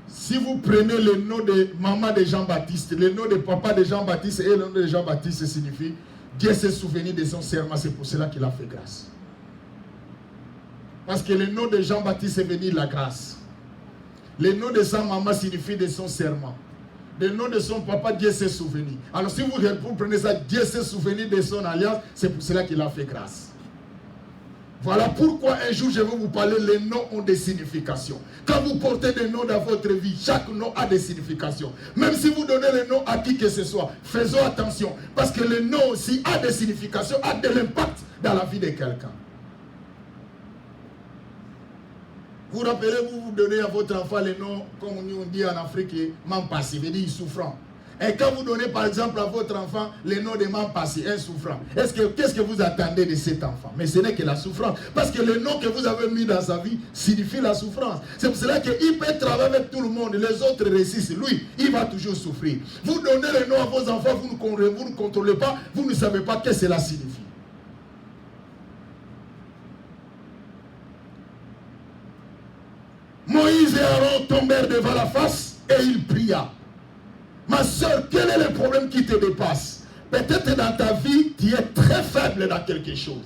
Si vous prenez le nom de maman de Jean-Baptiste, le nom de papa de Jean-Baptiste et le nom de Jean-Baptiste, ça signifie Dieu s'est souvenu de son serment, c'est pour cela qu'il a fait grâce. Parce que le nom de Jean-Baptiste est venu la grâce. Le nom de sa maman signifie de son serment. Le nom de son papa, Dieu s'est souvenu. Alors si vous prenez ça, Dieu s'est souvenu de son alliance, c'est pour cela qu'il a fait grâce. Voilà pourquoi un jour je vais vous parler, les noms ont des significations. Quand vous portez des noms dans votre vie, chaque nom a des significations. Même si vous donnez le nom à qui que ce soit, faisons attention. Parce que le nom aussi a des significations, a de l'impact dans la vie de quelqu'un. Vous rappelez-vous, vous donnez à votre enfant le nom, comme on dit en Afrique, Mampassi, veut dire souffrant. Et quand vous donnez par exemple à votre enfant le nom de Mampassi, un souffrant, qu'est-ce que vous attendez de cet enfant? Mais ce n'est que la souffrance. Parce que le nom que vous avez mis dans sa vie signifie la souffrance. C'est pour cela qu'il peut travailler avec tout le monde, les autres réussissent. Lui, il va toujours souffrir. Vous donnez le nom à vos enfants, vous ne contrôlez pas, vous ne savez pas ce que cela signifie. Moïse et Aaron tombèrent devant la face et il pria. Ma soeur, quel est le problème qui te dépasse? Peut-être dans ta vie, tu es très faible dans quelque chose.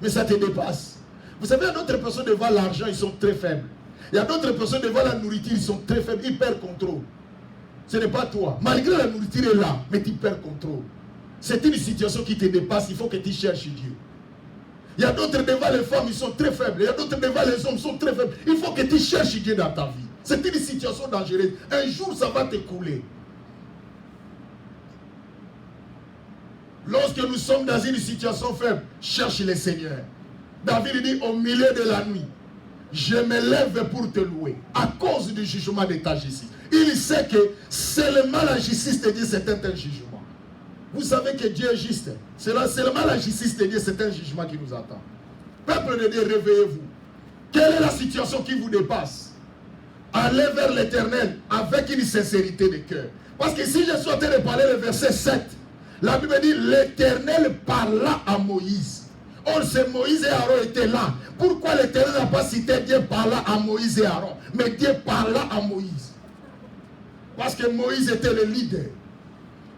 Mais ça te dépasse. Vous savez, il y a d'autres personnes devant l'argent, ils sont très faibles. Il y a d'autres personnes devant la nourriture, ils sont très faibles, ils perdent contrôle. Ce n'est pas toi. Malgré la nourriture est là, mais tu perds contrôle. C'est une situation qui te dépasse, il faut que tu cherches Dieu. Il y a d'autres devant les femmes, ils sont très faibles. Il y a d'autres devant les hommes, ils sont très faibles. Il faut que tu cherches Dieu dans ta vie. C'est une situation dangereuse. Un jour, ça va t'écouler. Lorsque nous sommes dans une situation faible, cherche le Seigneur. David dit, au milieu de la nuit, je me lève pour te louer, à cause du jugement de ta justice. Il sait que seulement la justice de Dieu, c'est un jugement. Vous savez que Dieu est juste. C'est seulement la justice de Dieu, c'est un jugement qui nous attend. Peuple de Dieu, réveillez-vous. Quelle est la situation qui vous dépasse? Allez vers l'Éternel avec une sincérité de cœur. Parce que si je suis en train de parler le verset 7, la Bible dit, l'Éternel parla à Moïse. Or, c'est Moïse et Aaron étaient là. Pourquoi l'Éternel n'a pas cité Dieu parla à Moïse et Aaron, mais Dieu parla à Moïse? Parce que Moïse était le leader.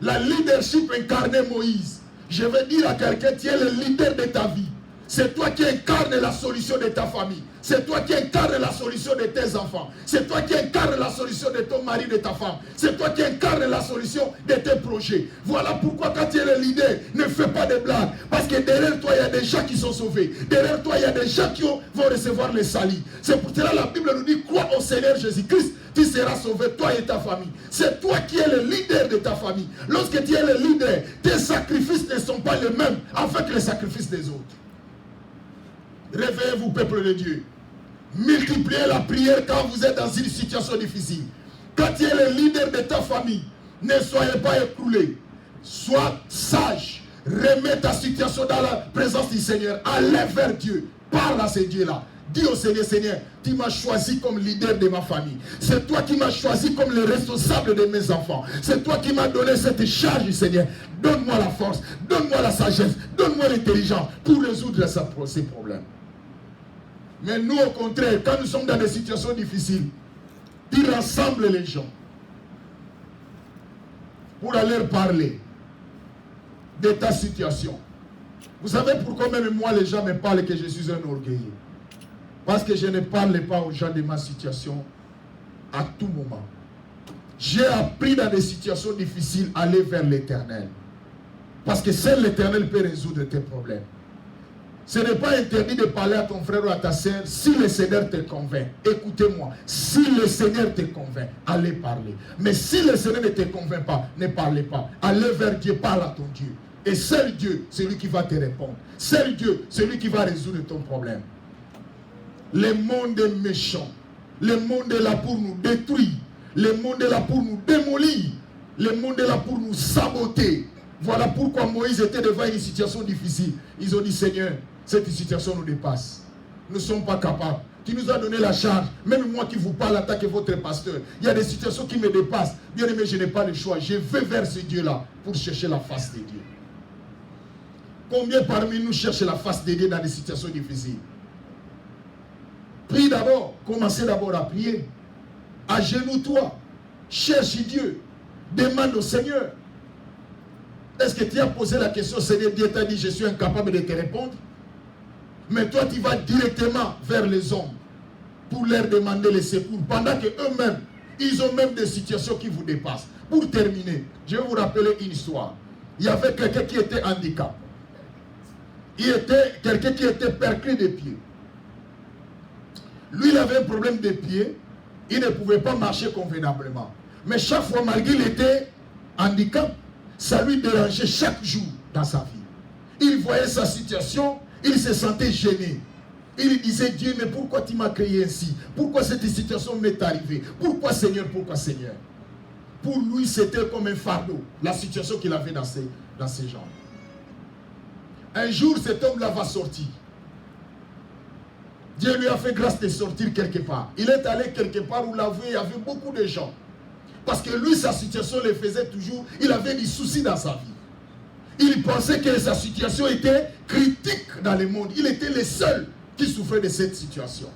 La leadership incarnait Moïse. Je vais dire à quelqu'un, tu es le leader de ta vie. C'est toi qui incarnes la solution de ta famille. C'est toi qui incarnes la solution de tes enfants. C'est toi qui incarnes la solution de ton mari, de ta femme. C'est toi qui incarnes la solution de tes projets. Voilà pourquoi quand tu es le leader, ne fais pas de blagues. Parce que derrière toi, il y a des gens qui sont sauvés. Derrière toi, il y a des gens qui vont recevoir le salut. C'est pour cela que la Bible nous dit, crois au Seigneur Jésus-Christ, tu seras sauvé, toi et ta famille. C'est toi qui es le leader de ta famille. Lorsque tu es le leader, tes sacrifices ne sont pas les mêmes avec les sacrifices des autres. Réveillez-vous, peuple de Dieu. Multipliez la prière quand vous êtes dans une situation difficile. Quand tu es le leader de ta famille, ne soyez pas écroulé. Sois sage. Remets ta situation dans la présence du Seigneur. Allez vers Dieu. Parle à ce Dieu-là. Dis au Seigneur, Seigneur, tu m'as choisi comme leader de ma famille. C'est toi qui m'as choisi comme le responsable de mes enfants. C'est toi qui m'as donné cette charge, Seigneur. Donne-moi la force, donne-moi la sagesse, donne-moi l'intelligence pour résoudre ces problèmes. Mais nous, au contraire, quand nous sommes dans des situations difficiles, tu rassembles les gens pour aller parler de ta situation. Vous savez pourquoi même moi, les gens me parlent que je suis un orgueilleux? Parce que je ne parle pas aux gens de ma situation à tout moment. J'ai appris dans des situations difficiles à aller vers l'Éternel. Parce que seul l'Éternel peut résoudre tes problèmes. Ce n'est pas interdit de parler à ton frère ou à ta sœur si le Seigneur te convainc. Écoutez-moi, si le Seigneur te convainc, allez parler. Mais si le Seigneur ne te convainc pas, ne parlez pas. Allez vers Dieu, parle à ton Dieu. Et seul Dieu, c'est lui qui va te répondre. Seul Dieu, c'est lui qui va résoudre ton problème. Le monde est méchant. Le monde est là pour nous détruire. Le monde est là pour nous démolir. Le monde est là pour nous saboter. Voilà pourquoi Moïse était devant une situation difficile. Ils ont dit, Seigneur, cette situation nous dépasse. Nous ne sommes pas capables. Tu nous as donné la charge. Même moi qui vous parle, attaquez votre pasteur. Il y a des situations qui me dépassent. Bien aimé, je n'ai pas le choix. Je vais vers ce Dieu-là pour chercher la face de Dieu. Combien parmi nous cherchent la face de Dieu dans des situations difficiles? Prie d'abord. Commencez d'abord à prier. Agenouille-toi. Cherche Dieu. Demande au Seigneur. Est-ce que tu as posé la question, Seigneur, Dieu t'a dit, je suis incapable de te répondre? Mais toi, tu vas directement vers les hommes pour leur demander les secours, pendant qu'eux-mêmes, ils ont même des situations qui vous dépassent. Pour terminer, je vais vous rappeler une histoire. Il y avait quelqu'un qui était handicapé. Il était quelqu'un qui était perclé des pieds. Lui, il avait un problème des pieds. Il ne pouvait pas marcher convenablement. Mais chaque fois, malgré qu'il était handicapé, ça lui dérangeait chaque jour dans sa vie. Il voyait sa situation, il se sentait gêné. Il disait, Dieu, mais pourquoi tu m'as créé ainsi? Pourquoi cette situation m'est arrivée? Pourquoi Seigneur? Pourquoi Seigneur? Pour lui, c'était comme un fardeau, la situation qu'il avait dans ses jambes. Un jour, cet homme-là va sortir. Dieu lui a fait grâce de sortir quelque part. Il est allé quelque part où il y avait beaucoup de gens. Parce que lui, sa situation le faisait toujours, il avait des soucis dans sa vie. Il pensait que sa situation était critique dans le monde. Il était le seul qui souffrait de cette situation.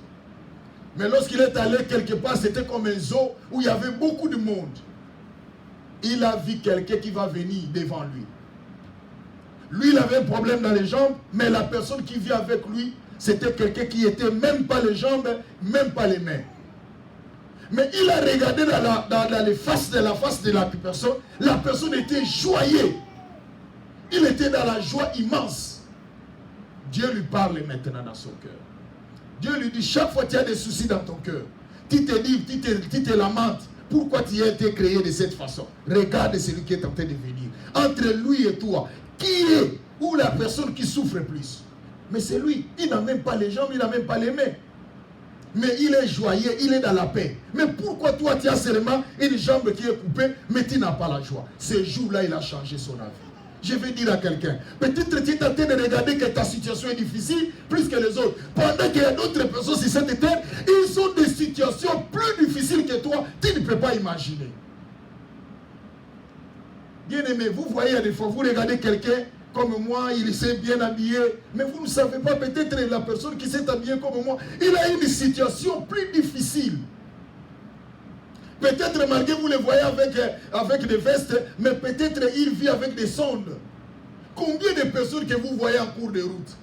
Mais lorsqu'il est allé quelque part, c'était comme un zoo où il y avait beaucoup de monde. Il a vu quelqu'un qui va venir devant lui. Lui, il avait un problème dans les jambes, mais la personne qui vit avec lui, c'était quelqu'un qui n'était même pas les jambes, même pas les mains. Mais il a regardé dans les faces de la personne. La personne était joyeuse. Il était dans la joie immense. Dieu lui parle maintenant dans son cœur. Dieu lui dit, chaque fois que tu as des soucis dans ton cœur, tu te dis, tu te lamentes. Pourquoi tu as été créé de cette façon? Regarde celui qui est en train de venir. Entre lui et toi, qui est ou la personne qui souffre plus? Mais c'est lui. Il n'a même pas les jambes, il n'a même pas les mains. Mais il est joyeux, il est dans la paix. Mais pourquoi toi tu as seulement une jambe qui est coupée, mais tu n'as pas la joie? Ce jour-là, il a changé son avis. Je vais dire à quelqu'un, peut-être tu es en train de regarder que ta situation est difficile plus que les autres. Pendant qu'il y a d'autres personnes sur cette terre, ils ont des situations plus difficiles que toi, tu ne peux pas imaginer. Bien aimé, vous voyez des fois, vous regardez quelqu'un comme moi, il s'est bien habillé, mais vous ne savez pas, peut-être la personne qui s'est habillée comme moi, il a une situation plus difficile. Peut-être malgré vous le voyez avec des vestes, mais peut-être il vit avec des sondes. Combien de personnes que vous voyez en cours de route,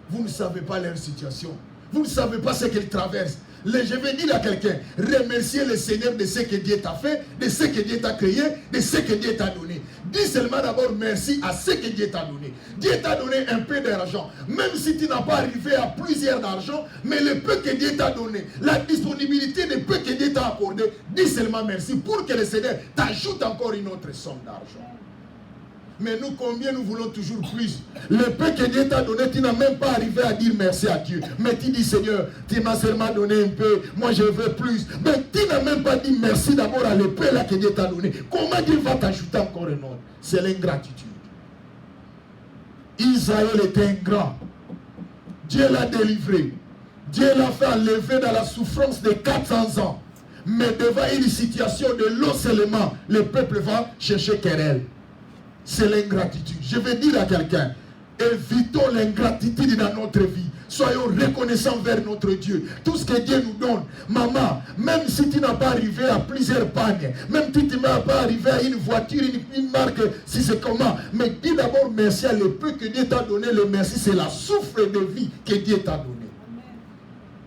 vous ne savez pas leur situation. Vous ne savez pas ce qu'ils traversent. Je vais dire à quelqu'un, remerciez le Seigneur de ce que Dieu t'a fait, de ce que Dieu t'a créé, de ce que Dieu t'a donné. Dis seulement d'abord merci à ce que Dieu t'a donné. Dieu t'a donné un peu d'argent. Même si tu n'as pas arrivé à plusieurs d'argent, mais le peu que Dieu t'a donné, la disponibilité de peu que Dieu t'a accordé, dis seulement merci pour que le Seigneur t'ajoute encore une autre somme d'argent. Mais nous, combien nous voulons toujours plus? Le peu que Dieu t'a donné, tu n'as même pas arrivé à dire merci à Dieu. Mais tu dis, Seigneur, tu m'as seulement donné un peu, moi je veux plus. Mais tu n'as même pas dit merci d'abord à le peu là que Dieu t'a donné. Comment Dieu va t'ajouter encore un autre? C'est l'ingratitude. Israël était ingrat. Dieu l'a délivré. Dieu l'a fait enlever dans la souffrance de 400 ans. Mais devant une situation de l'eau seulement, le peuple va chercher querelle. C'est l'ingratitude. Je vais dire à quelqu'un, évitons l'ingratitude dans notre vie. Soyons reconnaissants vers notre Dieu. Tout ce que Dieu nous donne. Maman, même si tu n'as pas arrivé à plusieurs pagnes, même si tu n'as pas arrivé à une voiture, une marque, si c'est comment, mais dis d'abord merci à le peu que Dieu t'a donné. Le merci, c'est la souffle de vie que Dieu t'a donné.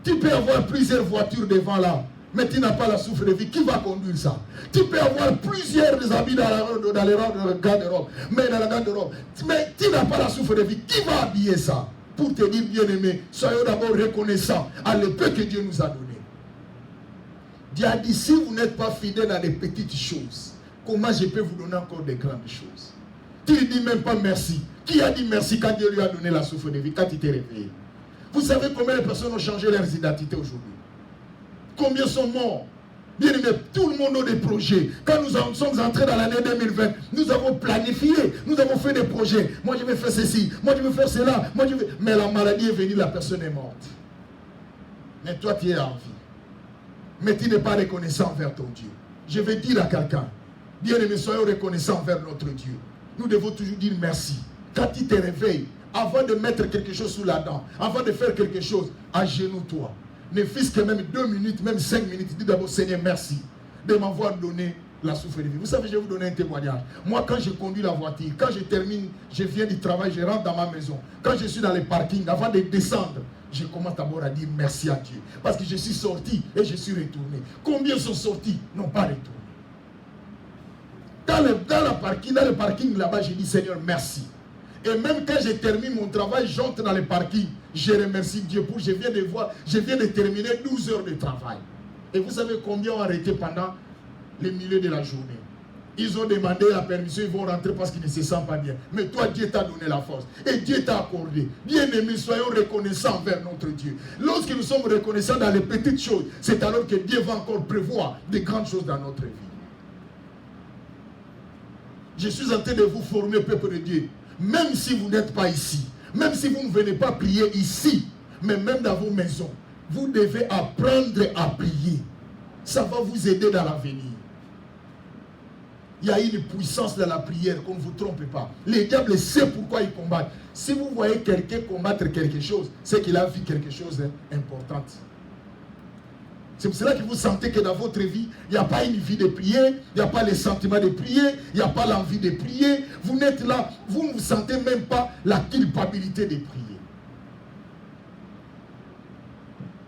Tu peux avoir plusieurs voitures devant là. mais tu n'as pas la souffle de vie, qui va conduire ça? Tu peux avoir plusieurs habits dans les rangs de garde-robe, mais dans la garde-robe, mais tu n'as pas la souffle de vie, qui va habiller ça? Pour te dire, bien-aimé, soyons d'abord reconnaissants à l'épée que Dieu nous a donnée. Dieu a dit, si vous n'êtes pas fidèle à des petites choses, comment je peux vous donner encore des grandes choses? Tu ne dis même pas merci. Qui a dit merci quand Dieu lui a donné la souffle de vie, quand il t'est réveillé? Vous savez combien de personnes ont changé leurs identités aujourd'hui? Combien sont morts? Bien aimé, tout le monde a des projets. Quand nous sommes entrés dans l'année 2020, nous avons planifié, nous avons fait des projets. Moi je vais faire ceci, moi je vais faire cela, mais la maladie est venue, la personne est morte. Mais toi tu es en vie. Mais tu n'es pas reconnaissant envers ton Dieu. Je vais dire à quelqu'un, bien aimé, soyons reconnaissants envers notre Dieu. Nous devons toujours dire merci. Quand tu te réveilles, avant de mettre quelque chose sous la dent, avant de faire quelque chose, agenouille-toi. Ne fût-ce que même 2 minutes, même 5 minutes, dis d'abord, Seigneur, merci de m'avoir donné la souffle de vie. Vous savez, je vais vous donner un témoignage. Moi, quand je conduis la voiture, quand je termine, je viens du travail, je rentre dans ma maison. Quand je suis dans les parkings, avant de descendre, je commence d'abord à dire merci à Dieu. Parce que je suis sorti et je suis retourné. Combien sont sortis? N'ont pas retourné. Dans le parking là-bas, je dis Seigneur, merci. Et même quand je termine mon travail, j'entre dans le parking. Je remercie Dieu pour, je viens de terminer 12 heures de travail. Et vous savez combien ont arrêté pendant le milieu de la journée? Ils ont demandé la permission, ils vont rentrer parce qu'ils ne se sentent pas bien. Mais toi, Dieu t'a donné la force. Et Dieu t'a accordé. Bien-aimés, soyons reconnaissants envers notre Dieu. Lorsque nous sommes reconnaissants dans les petites choses, c'est alors que Dieu va encore prévoir de grandes choses dans notre vie. Je suis en train de vous former, peuple de Dieu. Même si vous n'êtes pas ici, même si vous ne venez pas prier ici, mais même dans vos maisons, vous devez apprendre à prier. Ça va vous aider dans l'avenir. Il y a une puissance dans la prière, qu'on ne vous trompe pas. Le diable sait pourquoi il combat. Si vous voyez quelqu'un combattre quelque chose, c'est qu'il a vu quelque chose d'important. C'est pour cela que vous sentez que dans votre vie, il n'y a pas une vie de prier, il n'y a pas le sentiment de prier, il n'y a pas l'envie de prier. Vous n'êtes là, vous ne vous sentez même pas la culpabilité de prier.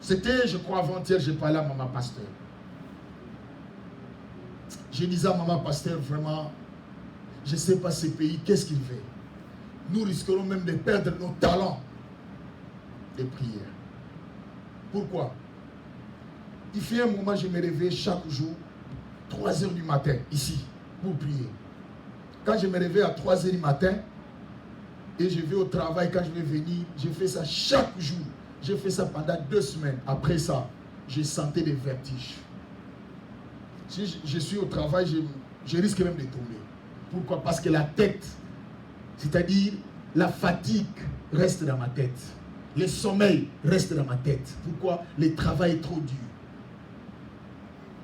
C'était, je crois, avant-hier, j'ai parlé à maman pasteur. Je disais à maman pasteur, vraiment, je ne sais pas ces pays, qu'est-ce qu'il fait? Nous risquerons même de perdre nos talents de prière. Pourquoi? Il fait un moment, je me réveille chaque jour, 3 heures du matin, ici, pour prier. Quand je me réveille à 3 heures du matin, et je vais au travail, quand je vais venir, je fais ça chaque jour. J'ai fait ça pendant 2 semaines. Après ça, j'ai senti des vertiges. Si je suis au travail, je risque même de tomber. Pourquoi? Parce que la tête, c'est-à-dire la fatigue, reste dans ma tête. Le sommeil reste dans ma tête. Pourquoi? Le travail est trop dur.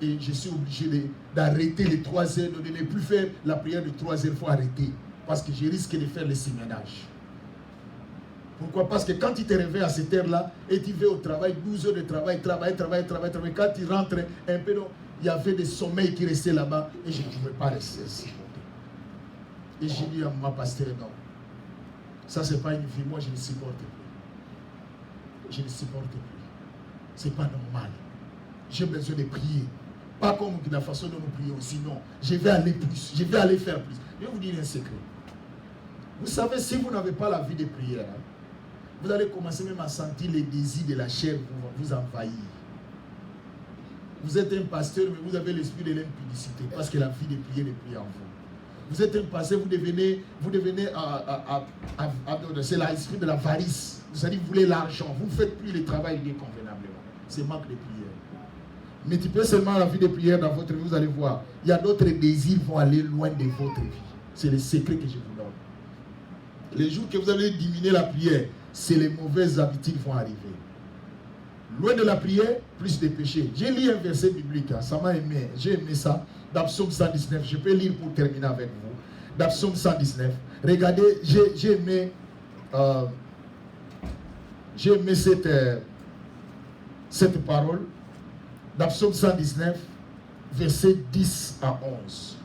Et je suis obligé d'arrêter les 3 heures, de ne plus faire la prière de 3 heures, il faut arrêter. Parce que je risque de faire le séménage. Pourquoi? Parce que quand tu te réveilles à cette heure-là, et tu vas au travail, 12 heures de travail, quand tu rentres un peu, il y avait des sommeils qui restaient là-bas, et je ne pouvais pas rester ici. Et j'ai dit à ma pasteur, non, ça c'est pas une vie, moi je ne supporte plus. Je ne supporte plus. C'est pas normal. J'ai besoin de prier. Pas comme la façon dont nous prions, sinon je vais aller plus, je vais aller faire plus. Je vais vous dire un secret. Vous savez, si vous n'avez pas la vie de prière, vous allez commencer même à sentir les désirs de la chair vous envahir. Vous êtes un pasteur, mais vous avez l'esprit de l'impudicité, parce que la vie de prière est priée en vous. Vous êtes un pasteur, vous devenez c'est l'esprit de l'avarice. Vous allez, vous voulez l'argent, vous ne faites plus le travail bien convenablement. C'est manque de prière. Multipliez seulement la vie de prière dans votre vie, vous allez voir. Il y a d'autres désirs qui vont aller loin de votre vie. C'est le secret que je vous donne. Les jours que vous allez diminuer la prière, c'est les mauvaises habitudes qui vont arriver. Loin de la prière, plus de péché. J'ai lu un verset biblique, ça m'a aimé. J'ai aimé ça. Dans Psaume 119, je peux lire pour terminer avec vous. Dans Psaume 119, regardez, j'ai aimé cette parole. Dans Psaume 119, versets 10 à 11.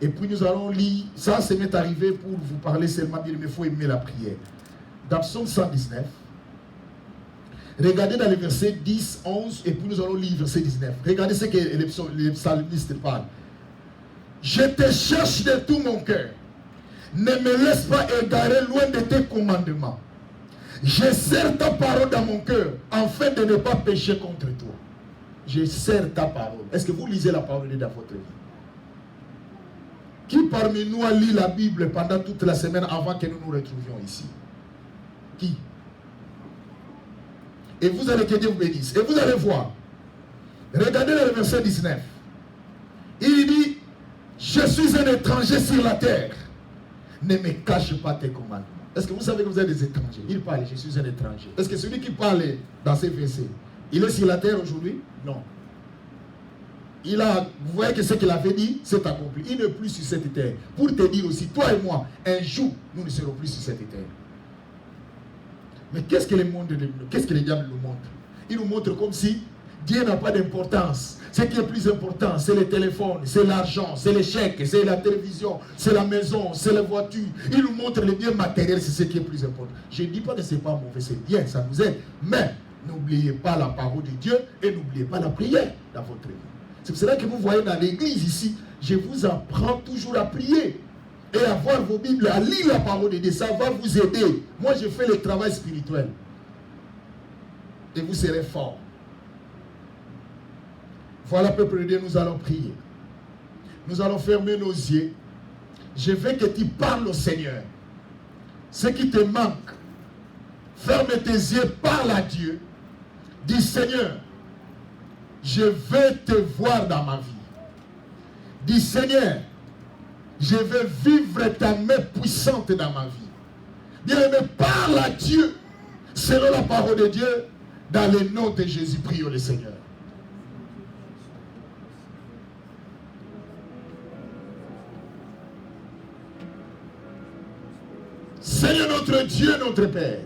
Et puis nous allons lire, ça m'est arrivé pour vous parler seulement, mais il faut aimer la prière. Dans Psaume 119, Regardez dans les versets 10, 11, et puis nous allons lire verset 19. Regardez ce que les psalmistes parlent. Je te cherche de tout mon cœur. Ne me laisse pas égarer loin de tes commandements. Je serre ta parole dans mon cœur, afin de ne pas pécher contre toi. Je serre ta parole. Est-ce que vous lisez la parole de Dieu dans votre vie? Qui parmi nous a lu la Bible pendant toute la semaine avant que nous nous retrouvions ici? Qui? Et vous allez, que Dieu vous bénisse. Et vous allez voir. Regardez le verset 19. Il dit, je suis un étranger sur la terre. Ne me cache pas tes commandements. Est-ce que vous savez que vous êtes des étrangers? Il parle, je suis un étranger. Est-ce que celui qui parle dans ces versets, il est sur la terre aujourd'hui? Non. Vous voyez que ce qu'il avait dit, c'est accompli. Il n'est plus sur cette terre. Pour te dire aussi, toi et moi, un jour, nous ne serons plus sur cette terre. Mais qu'est-ce que qu'est-ce que le diable nous montre? Il nous montre comme si Dieu n'a pas d'importance. Ce qui est plus important, c'est le téléphone, c'est l'argent, c'est les chèques, c'est la télévision, c'est la maison, c'est la voiture. Il nous montre le bien matériel, c'est ce qui est plus important. Je ne dis pas que ce n'est pas mauvais, c'est bien, ça nous aide. Mais n'oubliez pas la parole de Dieu et n'oubliez pas la prière dans votre vie. C'est pour cela que vous voyez dans l'église ici, je vous apprends toujours à prier. Et à voir vos Bibles, à lire la parole de Dieu, ça va vous aider. Moi, je fais le travail spirituel. Et vous serez forts. Voilà, peuple de Dieu, nous allons prier. Nous allons fermer nos yeux. Je veux que tu parles au Seigneur. Ce qui te manque, ferme tes yeux, parle à Dieu. Dis, Seigneur, je veux te voir dans ma vie. Dis, Seigneur, je veux vivre ta main puissante dans ma vie. Bien-aimé, parle à Dieu selon la parole de Dieu. Dans le nom de Jésus, prions le Seigneur. Seigneur notre Dieu, notre Père.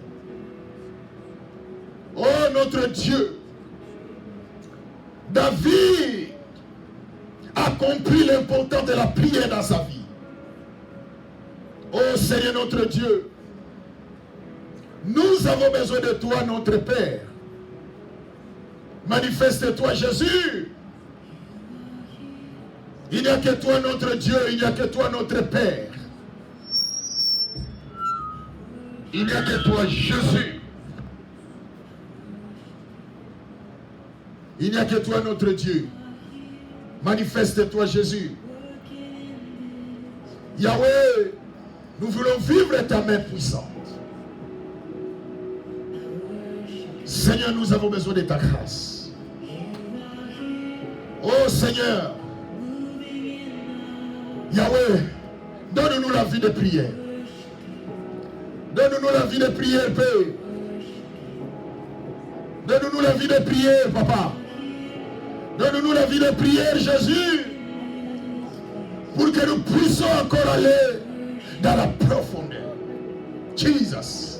Oh notre Dieu. David a compris l'importance de la prière dans sa vie. Oh Seigneur notre Dieu. Nous avons besoin de toi, notre Père. Manifeste-toi, Jésus. Il n'y a que toi, notre Dieu. Il n'y a que toi, notre Père. Il n'y a que toi, Jésus. Il n'y a que toi, notre Dieu. Manifeste-toi, Jésus. Yahweh, nous voulons vivre ta main puissante. Seigneur, nous avons besoin de ta grâce. Oh Seigneur, Yahweh, donne-nous la vie de prière. Donne-nous la vie de prière, Père. Donne-nous la vie de prière, Papa. Donne-nous la vie de prière, Jésus. Pour que nous puissions encore aller dans la profondeur. Jesus.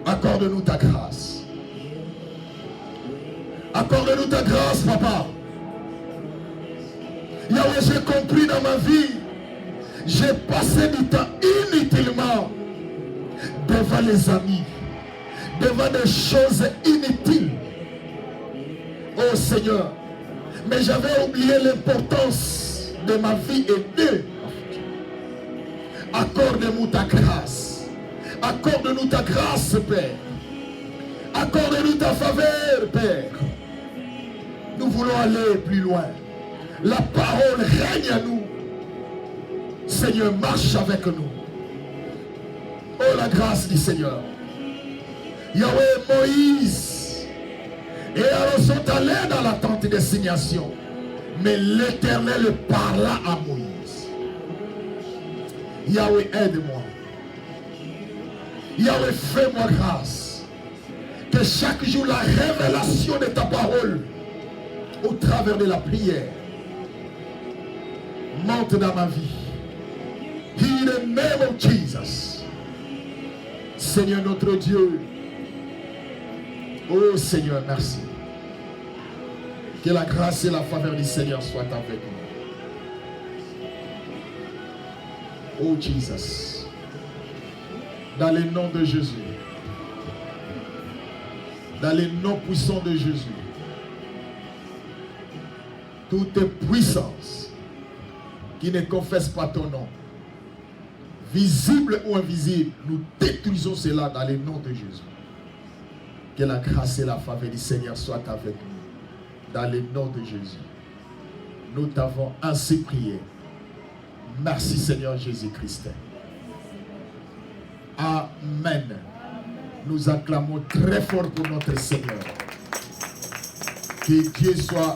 Accorde-nous ta grâce. Accorde-nous ta grâce, Papa. Yahweh, j'ai compris dans ma vie. J'ai passé du temps inutilement devant les amis, devant des choses inutiles. Oh Seigneur, mais j'avais oublié l'importance de ma vie et de accorde-nous ta grâce. Accorde-nous ta grâce, Père. Accorde-nous ta faveur, Père. Nous voulons aller plus loin. La parole règne à nous. Seigneur, marche avec nous. Oh, la grâce du Seigneur. Yahweh, Moïse et Aaron sont allés dans la tente d'assignation. Mais l'Éternel parla à Moïse. Yahweh, aide-moi. Yahweh, fais-moi grâce. Que chaque jour, la révélation de ta parole, au travers de la prière, monte dans ma vie. In the name of Jesus. Seigneur notre Dieu. Oh Seigneur, merci. Que la grâce et la faveur du Seigneur soient avec nous. Oh Jesus. Dans le nom de Jésus. Dans le nom puissant de Jésus. Toute puissance qui ne confesse pas ton nom, visible ou invisible, nous détruisons cela dans le nom de Jésus. Que la grâce et la faveur du Seigneur soient avec nous. Dans le nom de Jésus. Nous t'avons ainsi prié. Merci Seigneur Jésus-Christ. Amen. Nous acclamons très fort pour notre Seigneur. Que Dieu soit